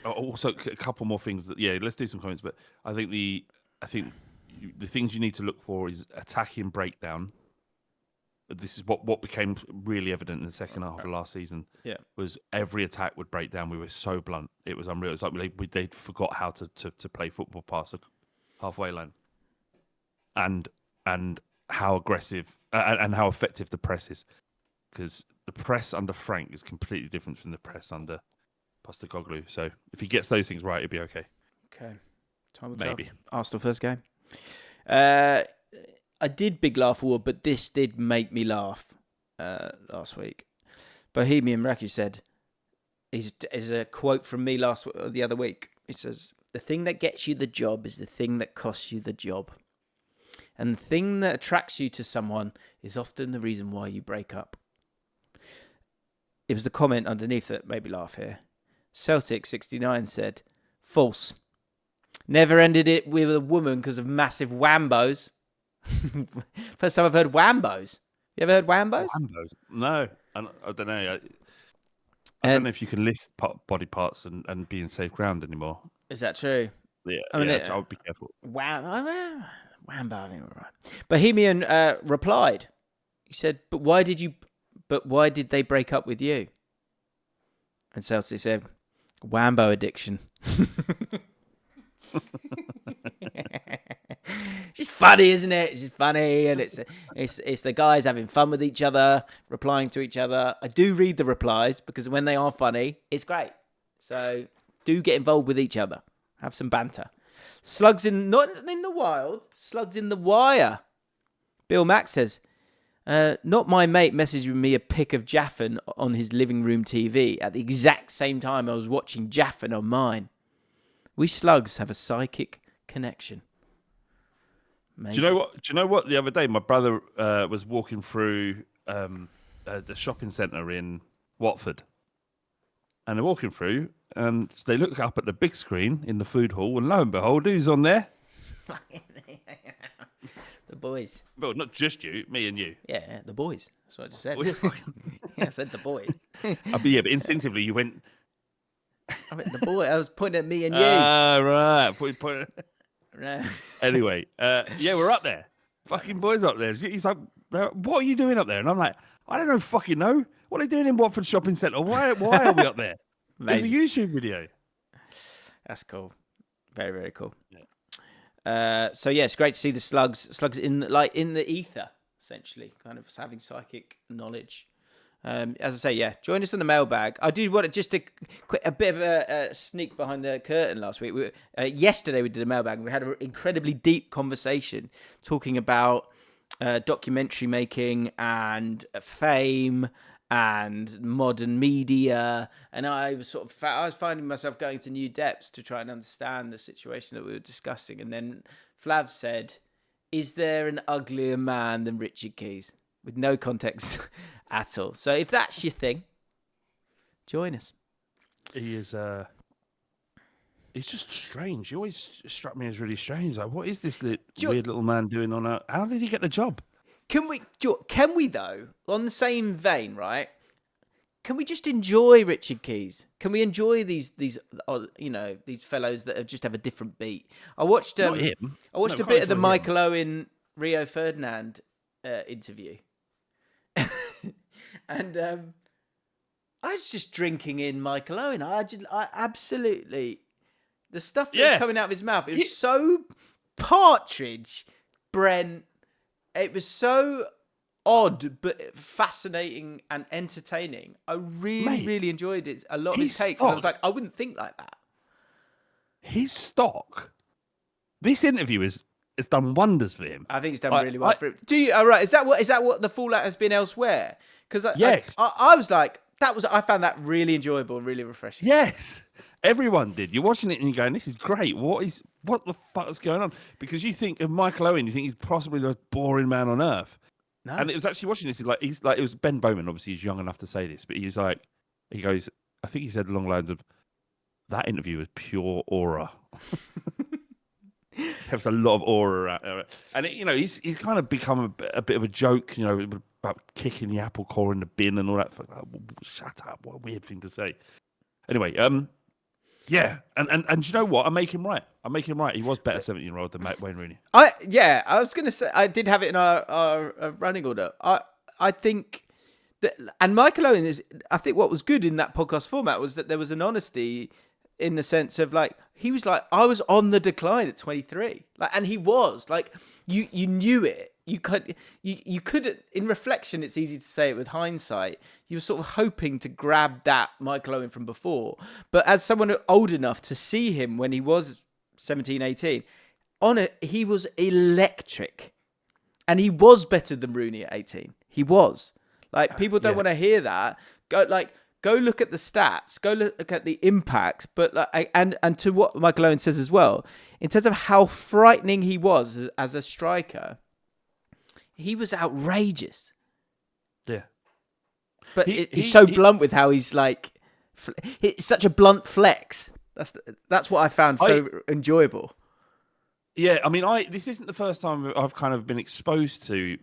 Also, a couple more things. Let's do some comments. But I think the things you need to look for is attacking breakdown. This is what became really evident in the second half of last season. Yeah, was every attack would break down. We were so blunt; it was unreal. It's like they forgot how to play football past the halfway line, and how aggressive and how effective the press is. Because the press under Frank is completely different from the press under Postecoglou. So if he gets those things right, it'll be okay. Okay, time will maybe tell. Arsenal first game. I did big laugh award, but this did make me laugh last week. Bohemian Raki said, is a quote from me the other week. He says, "The thing that gets you the job is the thing that costs you the job. And the thing that attracts you to someone is often the reason why you break up." It was the comment underneath that made me laugh here. Celtic69 said, "False. Never ended it with a woman because of massive wambos." First time I've heard wambos. You ever heard wambos? Wambos? No. I don't know. I don't know if you can list body parts and be in safe ground anymore. Is that true? Yeah, I would be careful. Wambo, I think we're right. Bohemian replied. He said, But why did they break up with you?" And Celtic said, "Wambo addiction." It's just funny, isn't it? It's just funny, and it's the guys having fun with each other, replying to each other. I do read the replies because when they are funny, it's great. So do get involved with each other. Have some banter. Slugs not in the wild, slugs in the wire. Bill Mack says, "Not my mate messaging me a pic of Jaffin on his living room TV at the exact same time I was watching Jaffin on mine. We slugs have a psychic connection." Amazing. Do you know what? The other day, my brother was walking through the shopping centre in Watford, and they're walking through, and they look up at the big screen in the food hall, and lo and behold, who's on there? The boys. Well, not just you, me and you. Yeah, the boys. That's what I just said. Well, Yeah, I said the boy. but instinctively you went. I meant the boy. I was pointing at me and you. Right. No. Anyway, yeah, we're up there. Fucking boys up there. He's like, what are you doing up there? And I'm like, I don't know, fucking know. What are they doing in Watford Shopping Centre? Why are we up there? There's a YouTube video. That's cool. Very, very cool. Yeah. So yeah, it's great to see the slugs in the ether, essentially, kind of having psychic knowledge. As I say, yeah, join us on the mailbag. I do want to a bit of a sneak behind the curtain last week. Yesterday we did a mailbag and we had an incredibly deep conversation talking about documentary making and fame and modern media, and I was finding myself going to new depths to try and understand the situation that we were discussing. And then Flav said, "Is there an uglier man than Richard Keys?" With no context at all. So if that's your thing, join us. He is. He's just strange. He always struck me as really strange. Like, what is this weird little man doing on a? How did he get the job? Can we though, on the same vein, right? Can we just enjoy Richard Keys? Can we enjoy these fellows that just have a different beat? I watched Not him. I watched a bit of the Mikel Owen Rio Ferdinand interview. And I was just drinking in Mikel Owen. I absolutely, the stuff that was coming out of his mouth, it was so Partridge, Brent. It was so odd, but fascinating and entertaining. I really enjoyed it. A lot of his takes. And I was like, I wouldn't think like that. His stock. This interview has done wonders for him. I think it's done really well for him. Do you? All right. Is that what the fallout has been elsewhere? Because yes, I was like, I found that really enjoyable and really refreshing. Yes, everyone did. You're watching it and you're going, "This is great. What the fuck is going on?" Because you think of Mikel Owen, you think he's possibly the most boring man on earth. No. And it was actually watching this. It was Ben Bowman. Obviously, he's young enough to say this, but he goes. I think he said along the lines of, "That interview was pure aura." There's a lot of aura out there. And he's kind of become a bit of a joke, about kicking the apple core in the bin and all that. Shut up! What a weird thing to say. Anyway, yeah, and you know what? I make him right. He was better 17-year-old than Wayne Rooney. I was going to say, I did have it in our running order. I think that, and Mikel Owen is. I think what was good in that podcast format was that there was an honesty, in the sense of he was like, I was on the decline at 23, and he was you knew it. You couldn't, in reflection, it's easy to say it with hindsight. You were sort of hoping to grab that Mikel Owen from before. But as someone old enough to see him when he was 17, 18, he was electric. And he was better than Rooney at 18. He was. People don't want to hear that. Go look at the stats. Go look at the impact. But and to what Mikel Owen says as well, in terms of how frightening he was as a striker, he was outrageous. Yeah. But he's so blunt with how he's it's such a blunt flex. That's what I found so enjoyable. Yeah, I mean, this isn't the first time I've kind of been exposed to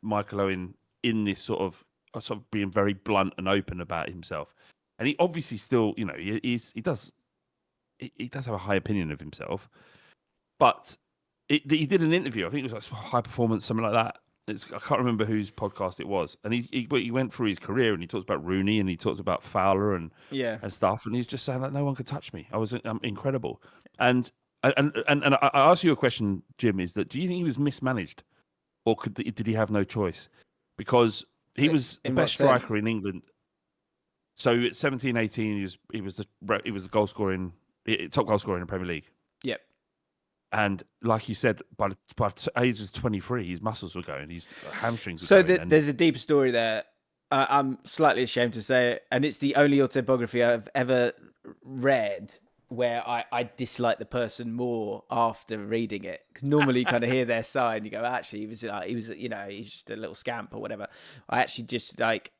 Mikel Owen in this sort of being very blunt and open about himself. And he obviously still, he does have a high opinion of himself. But he did an interview. I think it was High Performance, something like that. I can't remember whose podcast it was. And he went through his career and he talks about Rooney and he talks about Fowler and stuff. And he's just saying no one could touch me. I'm incredible. And I ask you a question, Jim, is that do you think he was mismanaged, or did he have no choice? Because he was the best striker in England. So at 17, 18, he was the top goal scorer in the Premier League. Yep. And like you said, by the age of 23, his muscles were going, his hamstrings were so going. So there's a deeper story there. I'm slightly ashamed to say it, and it's the only autobiography I've ever read where I dislike the person more after reading it, because normally you kind of hear their side and you go, actually, he's just a little scamp or whatever. I actually just like,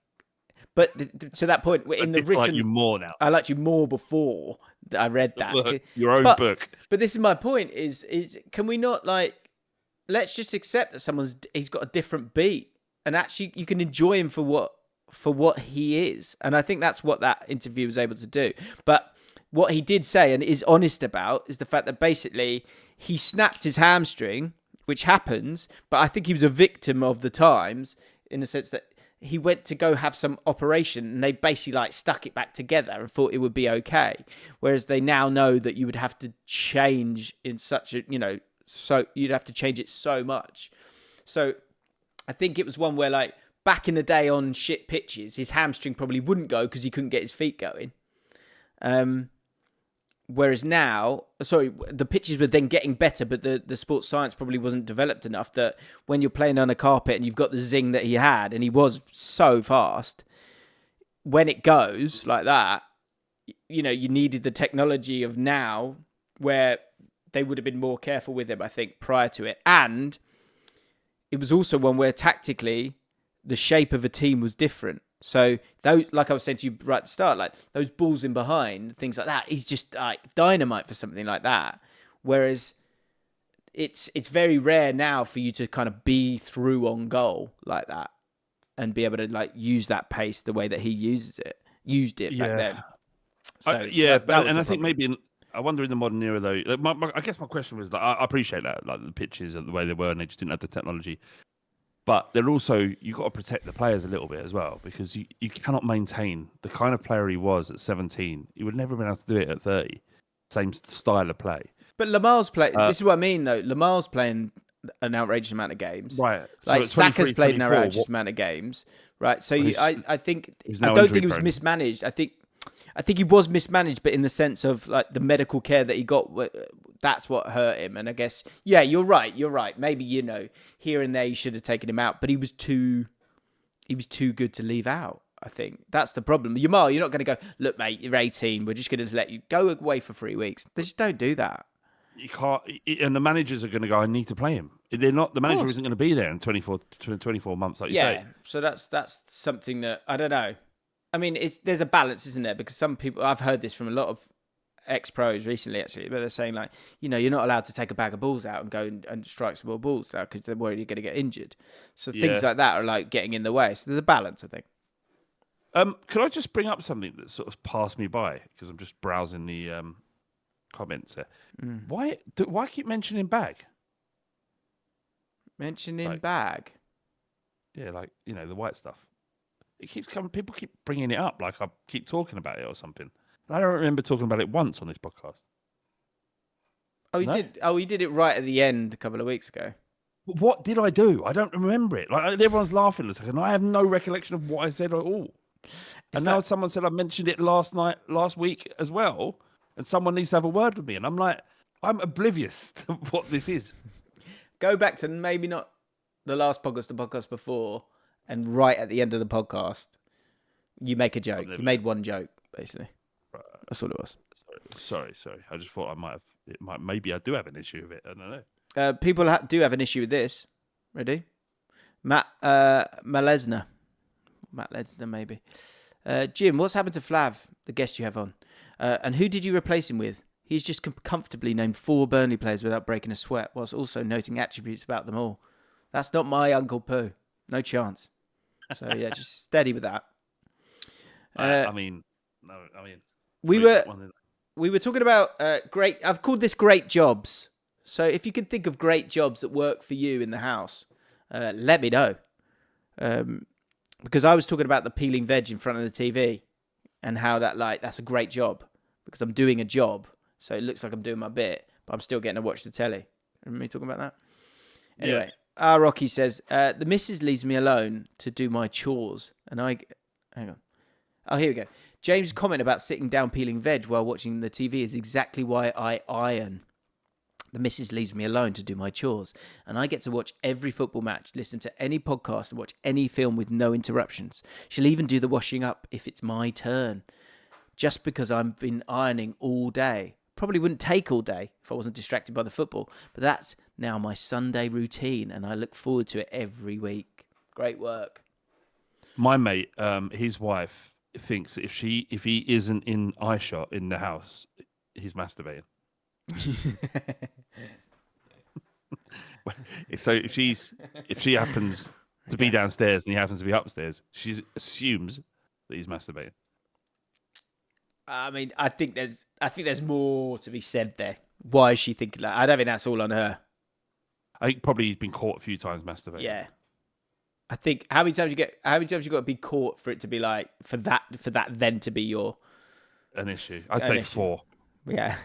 but to that point in the written, like you more now. I liked you more before I read that. Look, your own book. But this is my point: is can we not let's just accept that he's got a different beat, and actually you can enjoy him for what he is, and I think that's what that interview was able to do. But what he did say and is honest about is the fact that basically he snapped his hamstring, which happens, but I think he was a victim of the times in the sense that he went to go have some operation and they basically stuck it back together and thought it would be okay. Whereas they now know that you would have to change in such a, so you'd have to change it so much. So I think it was one where back in the day on shit pitches, his hamstring probably wouldn't go because he couldn't get his feet going. Whereas now, the pitches were then getting better, but the sports science probably wasn't developed enough that when you're playing on a carpet and you've got the zing that he had, and he was so fast, when it goes like that, you needed the technology of now where they would have been more careful with him, I think, prior to it. And it was also one where tactically the shape of a team was different. So those, like I was saying to you right at the start, those balls in behind, things like that, he's just dynamite for something like that. Whereas it's very rare now for you to kind of be through on goal like that and be able to use that pace the way that he used it back then. So I think maybe I wonder in the modern era though. I guess my question was I appreciate that the pitches are the way they were and they just didn't have the technology. But they're also, you've got to protect the players a little bit as well, because you cannot maintain the kind of player he was at 17. He would never have been able to do it at 30. Same style of play. But Lamar's playing, this is what I mean though, Lamar's playing an outrageous amount of games. Right. Saka's played an outrageous amount of games. Right. So I think, I don't think it was mismanaged. I think he was mismanaged, but in the sense of the medical care that he got, that's what hurt him. And I guess, yeah, you're right. Maybe, here and there you should have taken him out, but he was too good to leave out. I think that's the problem. Yamal, you're not going to go, look, mate, you're 18. We're just going to let you go away for 3 weeks. They just don't do that. You can't, and the managers are going to go, I need to play him. They're not, the manager isn't going to be there in 24 months, like you say. Yeah. So that's something that, I don't know. I mean, there's a balance, isn't there? Because some people, I've heard this from a lot of ex-pros recently, actually, but they're saying you're not allowed to take a bag of balls out and go and strike some more balls now because they're worried you're going to get injured. So things like that are getting in the way. So there's a balance, I think. Could I just bring up something that sort of passed me by because I'm just browsing the comments here. Why keep mentioning bag? Mentioning bag? Yeah, the white stuff. It keeps coming. People keep bringing it up, I keep talking about it or something. I don't remember talking about it once on this podcast. Oh, you did. Oh, you did it right at the end a couple of weeks ago. What did I do? I don't remember it. Everyone's laughing a second. I have no recollection of what I said at all. And now someone said I mentioned it last week as well, and someone needs to have a word with me. And I'm oblivious to what this is. Go back to maybe not the last podcast, the podcast before. And right at the end of the podcast, you make a joke. You made one joke, basically. Right. That's what it was. Sorry. I just thought maybe I do have an issue with it. I don't know. People do have an issue with this. Ready? Matt Lesnar, maybe. Jim, what's happened to Flav, the guest you have on? And who did you replace him with? He's just comfortably named 4 Burnley players without breaking a sweat, whilst also noting attributes about them all. That's not my Uncle Pooh. No chance. So yeah, just steady with that. We were talking about great. I've called this great jobs. So if you can think of great jobs that work for you in the house, let me know. Because I was talking about the peeling veg in front of the TV and how that's a great job because I'm doing a job, so it looks like I'm doing my bit, but I'm still getting to watch the telly. Remember me talking about that? Anyway. Yeah. Rocky says, the missus leaves me alone to do my chores. And hang on. Oh, here we go. James' comment about sitting down peeling veg while watching the TV is exactly why I iron. The missus leaves me alone to do my chores. And I get to watch every football match, listen to any podcast and watch any film with no interruptions. She'll even do the washing up if it's my turn. Just because I've been ironing all day. probably wouldn't take all day if I wasn't distracted by the football. But that's now my Sunday routine, and I look forward to it every week. Great work. My mate, his wife thinks if he isn't in eye shot in the house, he's masturbating. So if she happens to be downstairs and he happens to be upstairs, she assumes that he's masturbating. I mean, I think there's more to be said there. Why is she thinking that? I don't think that's all on her. I think probably he's been caught a few times masturbating. Yeah. I think how many times you got to be caught for it to be like for that then to be an issue. I'd say 4. Yeah.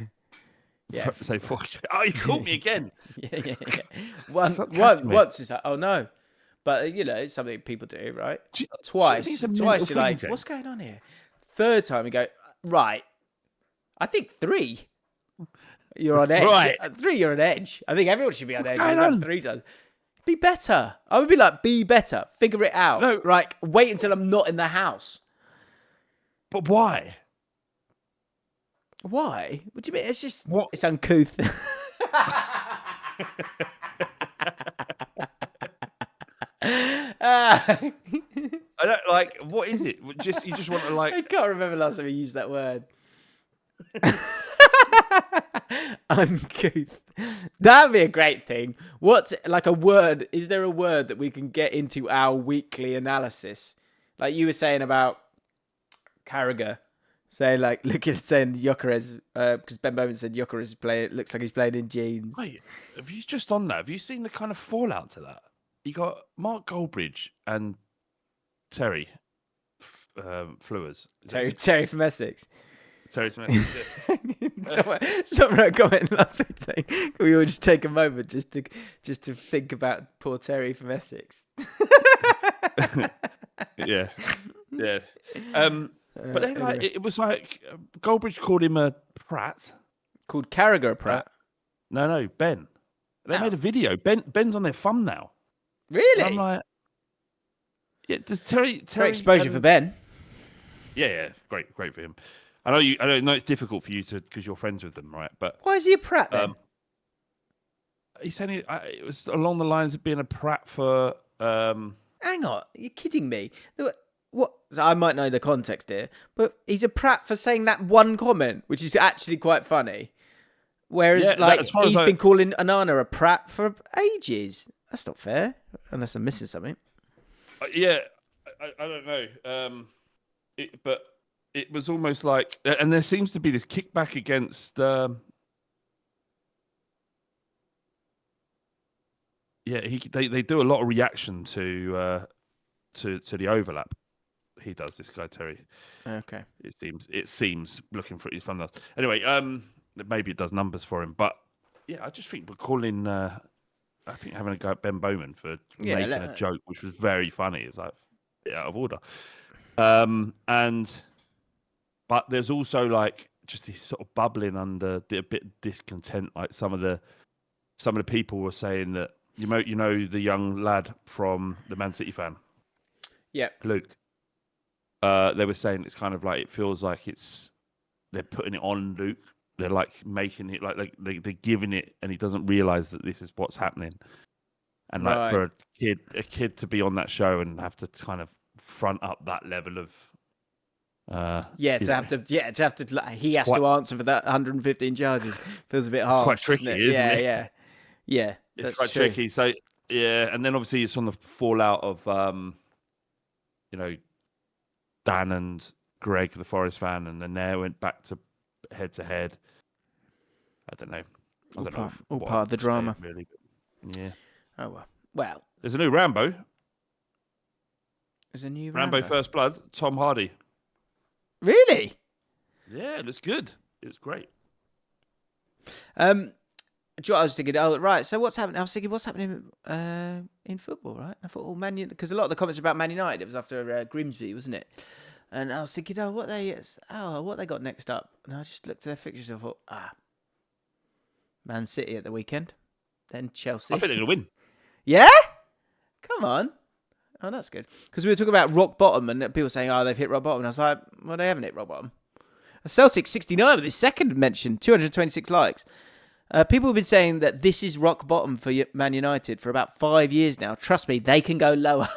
Yeah. Say 4. Oh, you caught me again. yeah. Once it's like, oh no. But it's something people do, right? Twice you're like, what's going on here? Third time you go, right. I think 3. You're on edge. Right. 3, you're on edge. I think everyone should be on edge. Like 3 times. Be better. I would be like, be better. Figure it out. No. Right. Wait until I'm not in the house. But why? Why? What do you mean? It's just, what? It's uncouth. I don't like. What is it? You just want to like. I can't remember last time I used that word. Uncouth. That'd be a great thing. What's like a word? Is there a word that we can get into our weekly analysis? Like you were saying about Carragher, saying like saying Gyökeres, because Ben Bowman said Gyökeres looks like he's playing in jeans. Wait, have you just on that? Have you seen the kind of fallout to that? You got Mark Goldbridge and Terry Flewers. Terry from Essex. Terry from Essex. Someone wrote a comment last week saying, "Can we all just take a moment just to think about poor Terry from Essex?" yeah. But then, like, it was like Goldbridge called him a prat. Called Carragher a prat? No, Ben. They made a video. Ben's on their thumbnail. Really? And I'm like, yeah. Does Terry great exposure for Ben? Yeah, great for him. I know it's difficult for you because you're friends with them, right? But why is he a prat then? He's saying it was along the lines of being a prat for. Hang on, you're kidding me? What? I might know the context here, but he's a prat for saying that one comment, which is actually quite funny. Whereas, he's been calling Onana a prat for ages. That's not fair, unless I'm missing something. Yeah, I don't know. But it was almost like, and there seems to be this kickback against. They do a lot of reaction to the overlap. He does, this guy Terry. Okay. It seems looking for his thumbnails. Anyway, maybe it does numbers for him, but yeah, I just think we're calling. I think having a go at Ben Bowman for making a joke, which was very funny, is like out of order. But there's also like just this sort of bubbling under a bit of discontent. Like some of the people were saying that you know the young lad from the Man City fan, Luke. They were saying it's kind of like it feels like they're putting it on Luke. They're like making it like they're giving it, and he doesn't realize that this is what's happening. And like for a kid to be on that show and have to kind of front up that level of he has to answer for that 115 charges. Feels a bit hard. It's quite tricky, isn't it? Yeah. It's quite tricky. So and then obviously it's on the fallout of Dan and Greg, the Forest fan, and then they went back to head. I don't know. All part of the drama. Really. Yeah. Oh well. There's a new Rambo. There's a new Rambo First Blood. Tom Hardy. Really? Yeah, it looks good. It's great. I was thinking, right, so what's happening? I was thinking, what's happening in football, right? I thought, because a lot of the comments about Man United, it was after Grimsby, wasn't it? And I was thinking, what they got next up? And I just looked at their fixtures and I thought, Man City at the weekend, then Chelsea. I think they're going to win. Yeah? Come on. Oh, that's good. Because we were talking about rock bottom and people saying, they've hit rock bottom. And I was like, well, they haven't hit rock bottom. Celtic 69 with his second mention, 226 likes. People have been saying that this is rock bottom for Man United for about 5 years now. Trust me, they can go lower.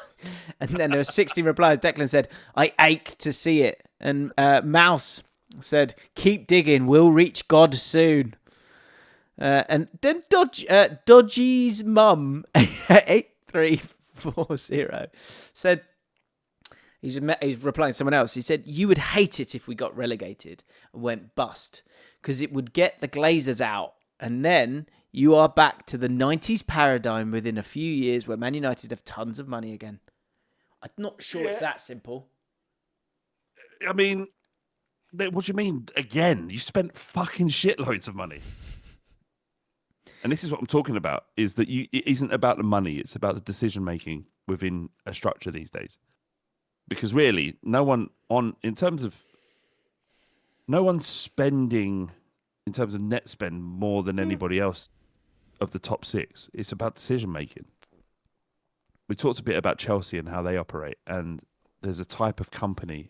And then there were 60 replies. Declan said, I ache to see it. And Mouse said, keep digging. We'll reach God soon. And then Dodgy's mum, 8340, said, he's replying to someone else. He said, you would hate it if we got relegated and went bust because it would get the Glazers out. And then you are back to the 90s paradigm within a few years where Man United have tons of money again. I'm not sure it's that simple. I mean, what do you mean again? You spent fucking shitloads of money. And this is what I'm talking about, is that it isn't about the money. It's about the decision-making within a structure these days. Because really, no one's spending... in terms of net spend more than anybody else of the top six. It's about decision making. We talked a bit about Chelsea and how they operate, and there's a type of company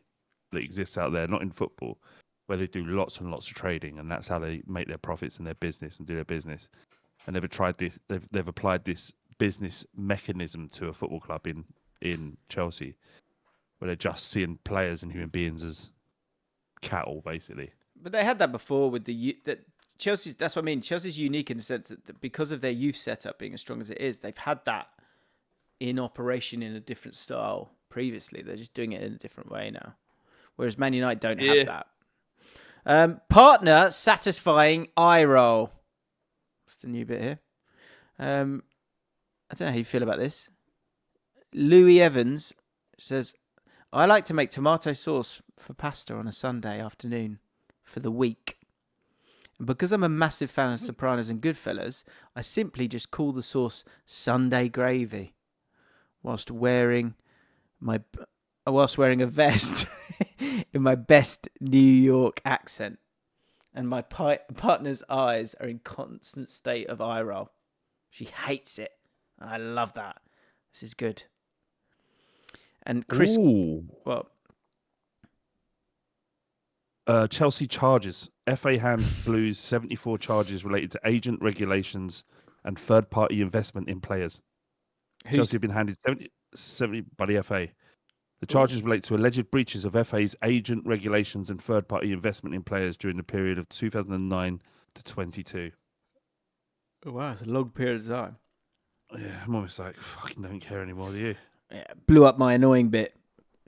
that exists out there, not in football, where they do lots and lots of trading, and that's how they make their profits in their business and do their business. And they've tried this. They've applied this business mechanism to a football club in Chelsea, where they're just seeing players and human beings as cattle, basically. But they had that before with Chelsea's. That's what I mean. Chelsea's unique in the sense that because of their youth setup being as strong as it is, they've had that in operation in a different style previously. They're just doing it in a different way now. Whereas Man United don't have that. Partner satisfying eye roll. What's the new bit here? I don't know how you feel about this. Louis Evans says, I like to make tomato sauce for pasta on a Sunday afternoon for the week. And because I'm a massive fan of Sopranos and Goodfellas, I simply just call the sauce Sunday gravy whilst wearing a vest in my best New York accent. And my partner's eyes are in constant state of eye roll. She hates it. I love that. This is good. And Chris... Ooh. Well... Chelsea charges. FA hands Blues 74 charges related to agent regulations and third-party investment in players. Chelsea have been handed 70 by the FA. The charges relate to alleged breaches of FA's agent regulations and third-party investment in players during the period of 2009 to 22. Oh, wow, it's a long period of time. Yeah, I'm almost like, fucking don't care anymore, do you? Yeah, blew up my annoying bit.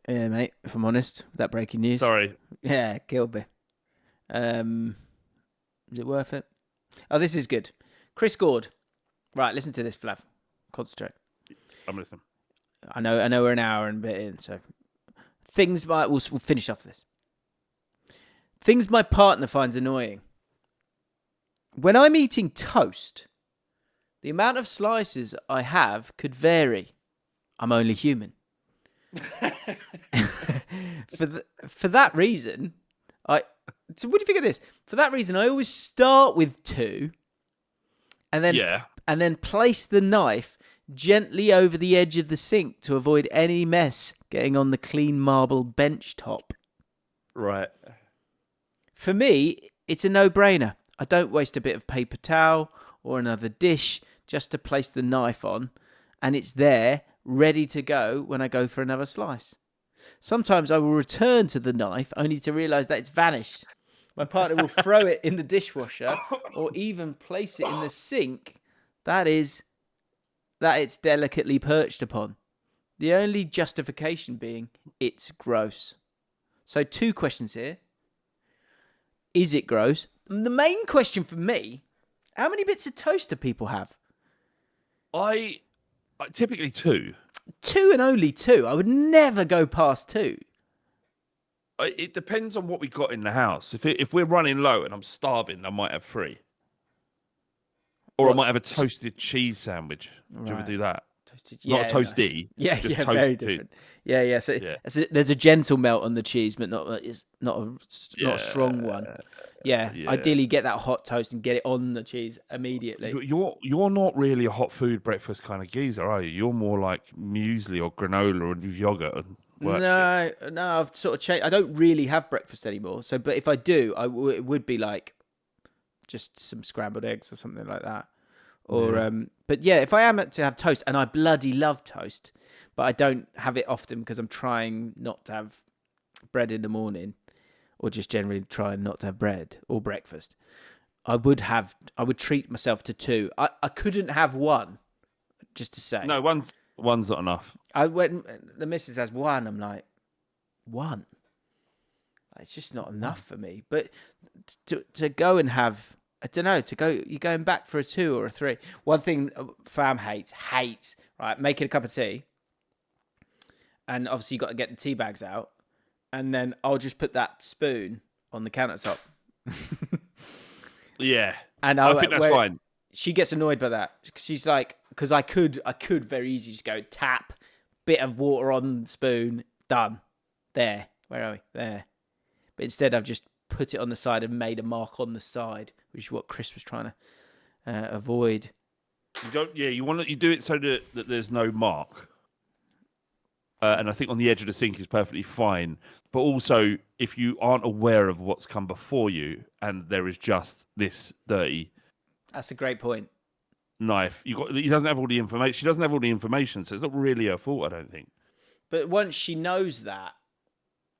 Yeah, mate, if I'm honest, that breaking news. Sorry. Yeah, killed me. Is it worth it? Oh, this is good. Chris Gord. Right, listen to this, Flav. Concentrate. I'm listening. I know we're an hour and a bit in, so we'll finish off this. Things my partner finds annoying. When I'm eating toast, the amount of slices I have could vary. I'm only human. For that reason, so what do you think of this? For that reason, I always start with 2, and then place the knife gently over the edge of the sink to avoid any mess getting on the clean marble bench top. Right. For me, it's a no-brainer. I don't waste a bit of paper towel or another dish just to place the knife on, and it's there, ready to go when I go for another slice. Sometimes I will return to the knife only to realise that it's vanished. My partner will throw it in the dishwasher or even place it in the sink that it's delicately perched upon. The only justification being it's gross. So 2 questions here. Is it gross? The main question for me, how many bits of toast do people have? I typically 2. 2 and only 2. I would never go past 2. It depends on what we got in the house. If we're running low and I'm starving, I might have 3. Or I might have a toasted cheese sandwich. Right. Do you ever do that? Toasted, not a toasty. Yeah, just very different. Yeah. So there's a gentle melt on the cheese, but not a strong one. Yeah, ideally get that hot toast and get it on the cheese immediately. You're not really a hot food breakfast kind of geezer, are you? You're more like muesli or granola and yogurt. work shit? No, I've sort of changed. I don't really have breakfast anymore. So, but if I do, it would be like just some scrambled eggs or something like that. Or, but yeah, if I am to have toast, and I bloody love toast, but I don't have it often because I'm trying not to have bread in the morning, or just generally trying not to have bread or breakfast. I would treat myself to 2. I couldn't have 1, just to say. No, one's not enough. When the missus has 1, I'm like, 1? It's just not enough for me. But to go and have, I don't know, you're going back for a 2 or a 3. One thing fam hates, right? Making a cup of tea. And obviously you got to get the tea bags out. And then I'll just put that spoon on the countertop. Yeah. And I think that's fine. She gets annoyed by that. She's like, because I could very easily just go tap, bit of water on the spoon, done. There. Where are we? There. But instead I've just put it on the side and made a mark on the side, which is what Chris was trying to avoid. You do it so that there's no mark. And I think on the edge of the sink is perfectly fine. But also, if you aren't aware of what's come before you and there is just this dirty... That's a great point. Knife. He doesn't have all the information. She doesn't have all the information, so it's not really her fault, I don't think. But once she knows that,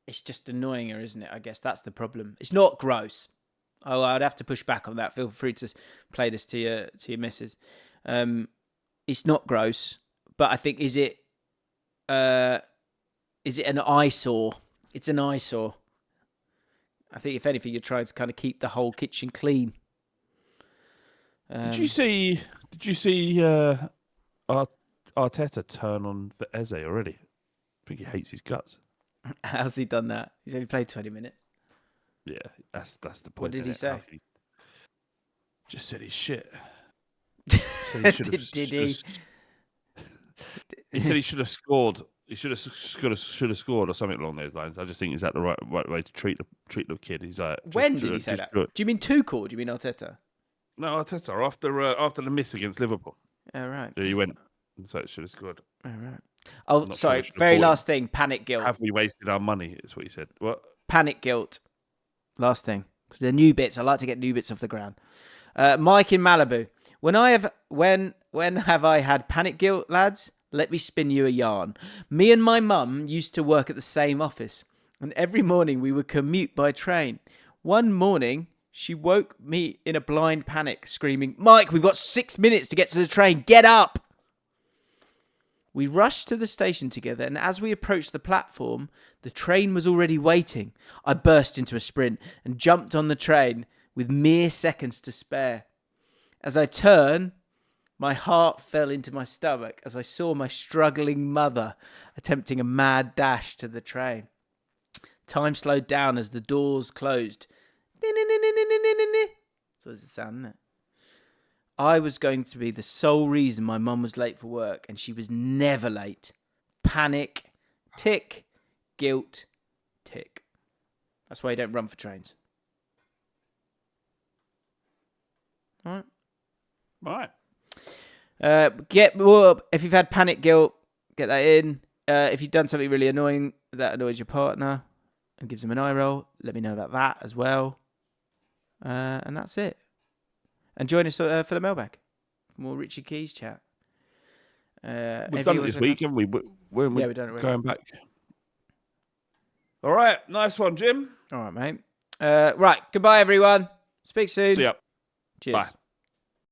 it's just annoying her, isn't it? I guess that's the problem. It's not gross. Oh, I'd have to push back on that. Feel free to play this to your missus. It's not gross, but I think is it an eyesore? It's an eyesore. I think if anything, you're trying to kind of keep the whole kitchen clean. Did you see Arteta turn on Eze already? I think he hates his guts. How's he done that? He's only played 20 minutes. Yeah, that's the point. What did he say? Just said he's shit. Did he? He said he should have scored. He should have scored or something along those lines. I just think is that the right way to treat the kid. He's like, when did he say that? Do you mean Tuchel? Do you mean Arteta? No, Arteta after the miss against Liverpool. Oh, right. Yeah, he went. So it should have scored. Oh, right. Oh, sorry. Very last thing. Panic guilt. Have we wasted our money? Is what he said. What? Panic guilt. Last thing. Because they're new bits. I like to get new bits off the ground. Mike in Malibu. When have I had panic guilt, lads? Let me spin you a yarn. Me and my mum used to work at the same office, and every morning we would commute by train. One morning, she woke me in a blind panic, screaming, "Mike, we've got 6 minutes to get to the train. Get up!" We rushed to the station together, and as we approached the platform, the train was already waiting. I burst into a sprint and jumped on the train with mere seconds to spare. As I turned, my heart fell into my stomach as I saw my struggling mother attempting a mad dash to the train. Time slowed down as the doors closed. So does it sound, isn't it? I was going to be the sole reason my mum was late for work, and she was never late. Panic, tick, guilt, tick. That's why you don't run for trains. All right. All right. If you've had panic guilt, get that in. If you've done something really annoying that annoys your partner and gives them an eye roll, let me know about that as well. And that's it. And join us for the mailbag. More Richie Keys chat. We've done it this week, haven't we? We've done it. Going back. All right. Nice one, Jim. All right, mate. Right. Goodbye, everyone. Speak soon. See ya. Cheers. Bye.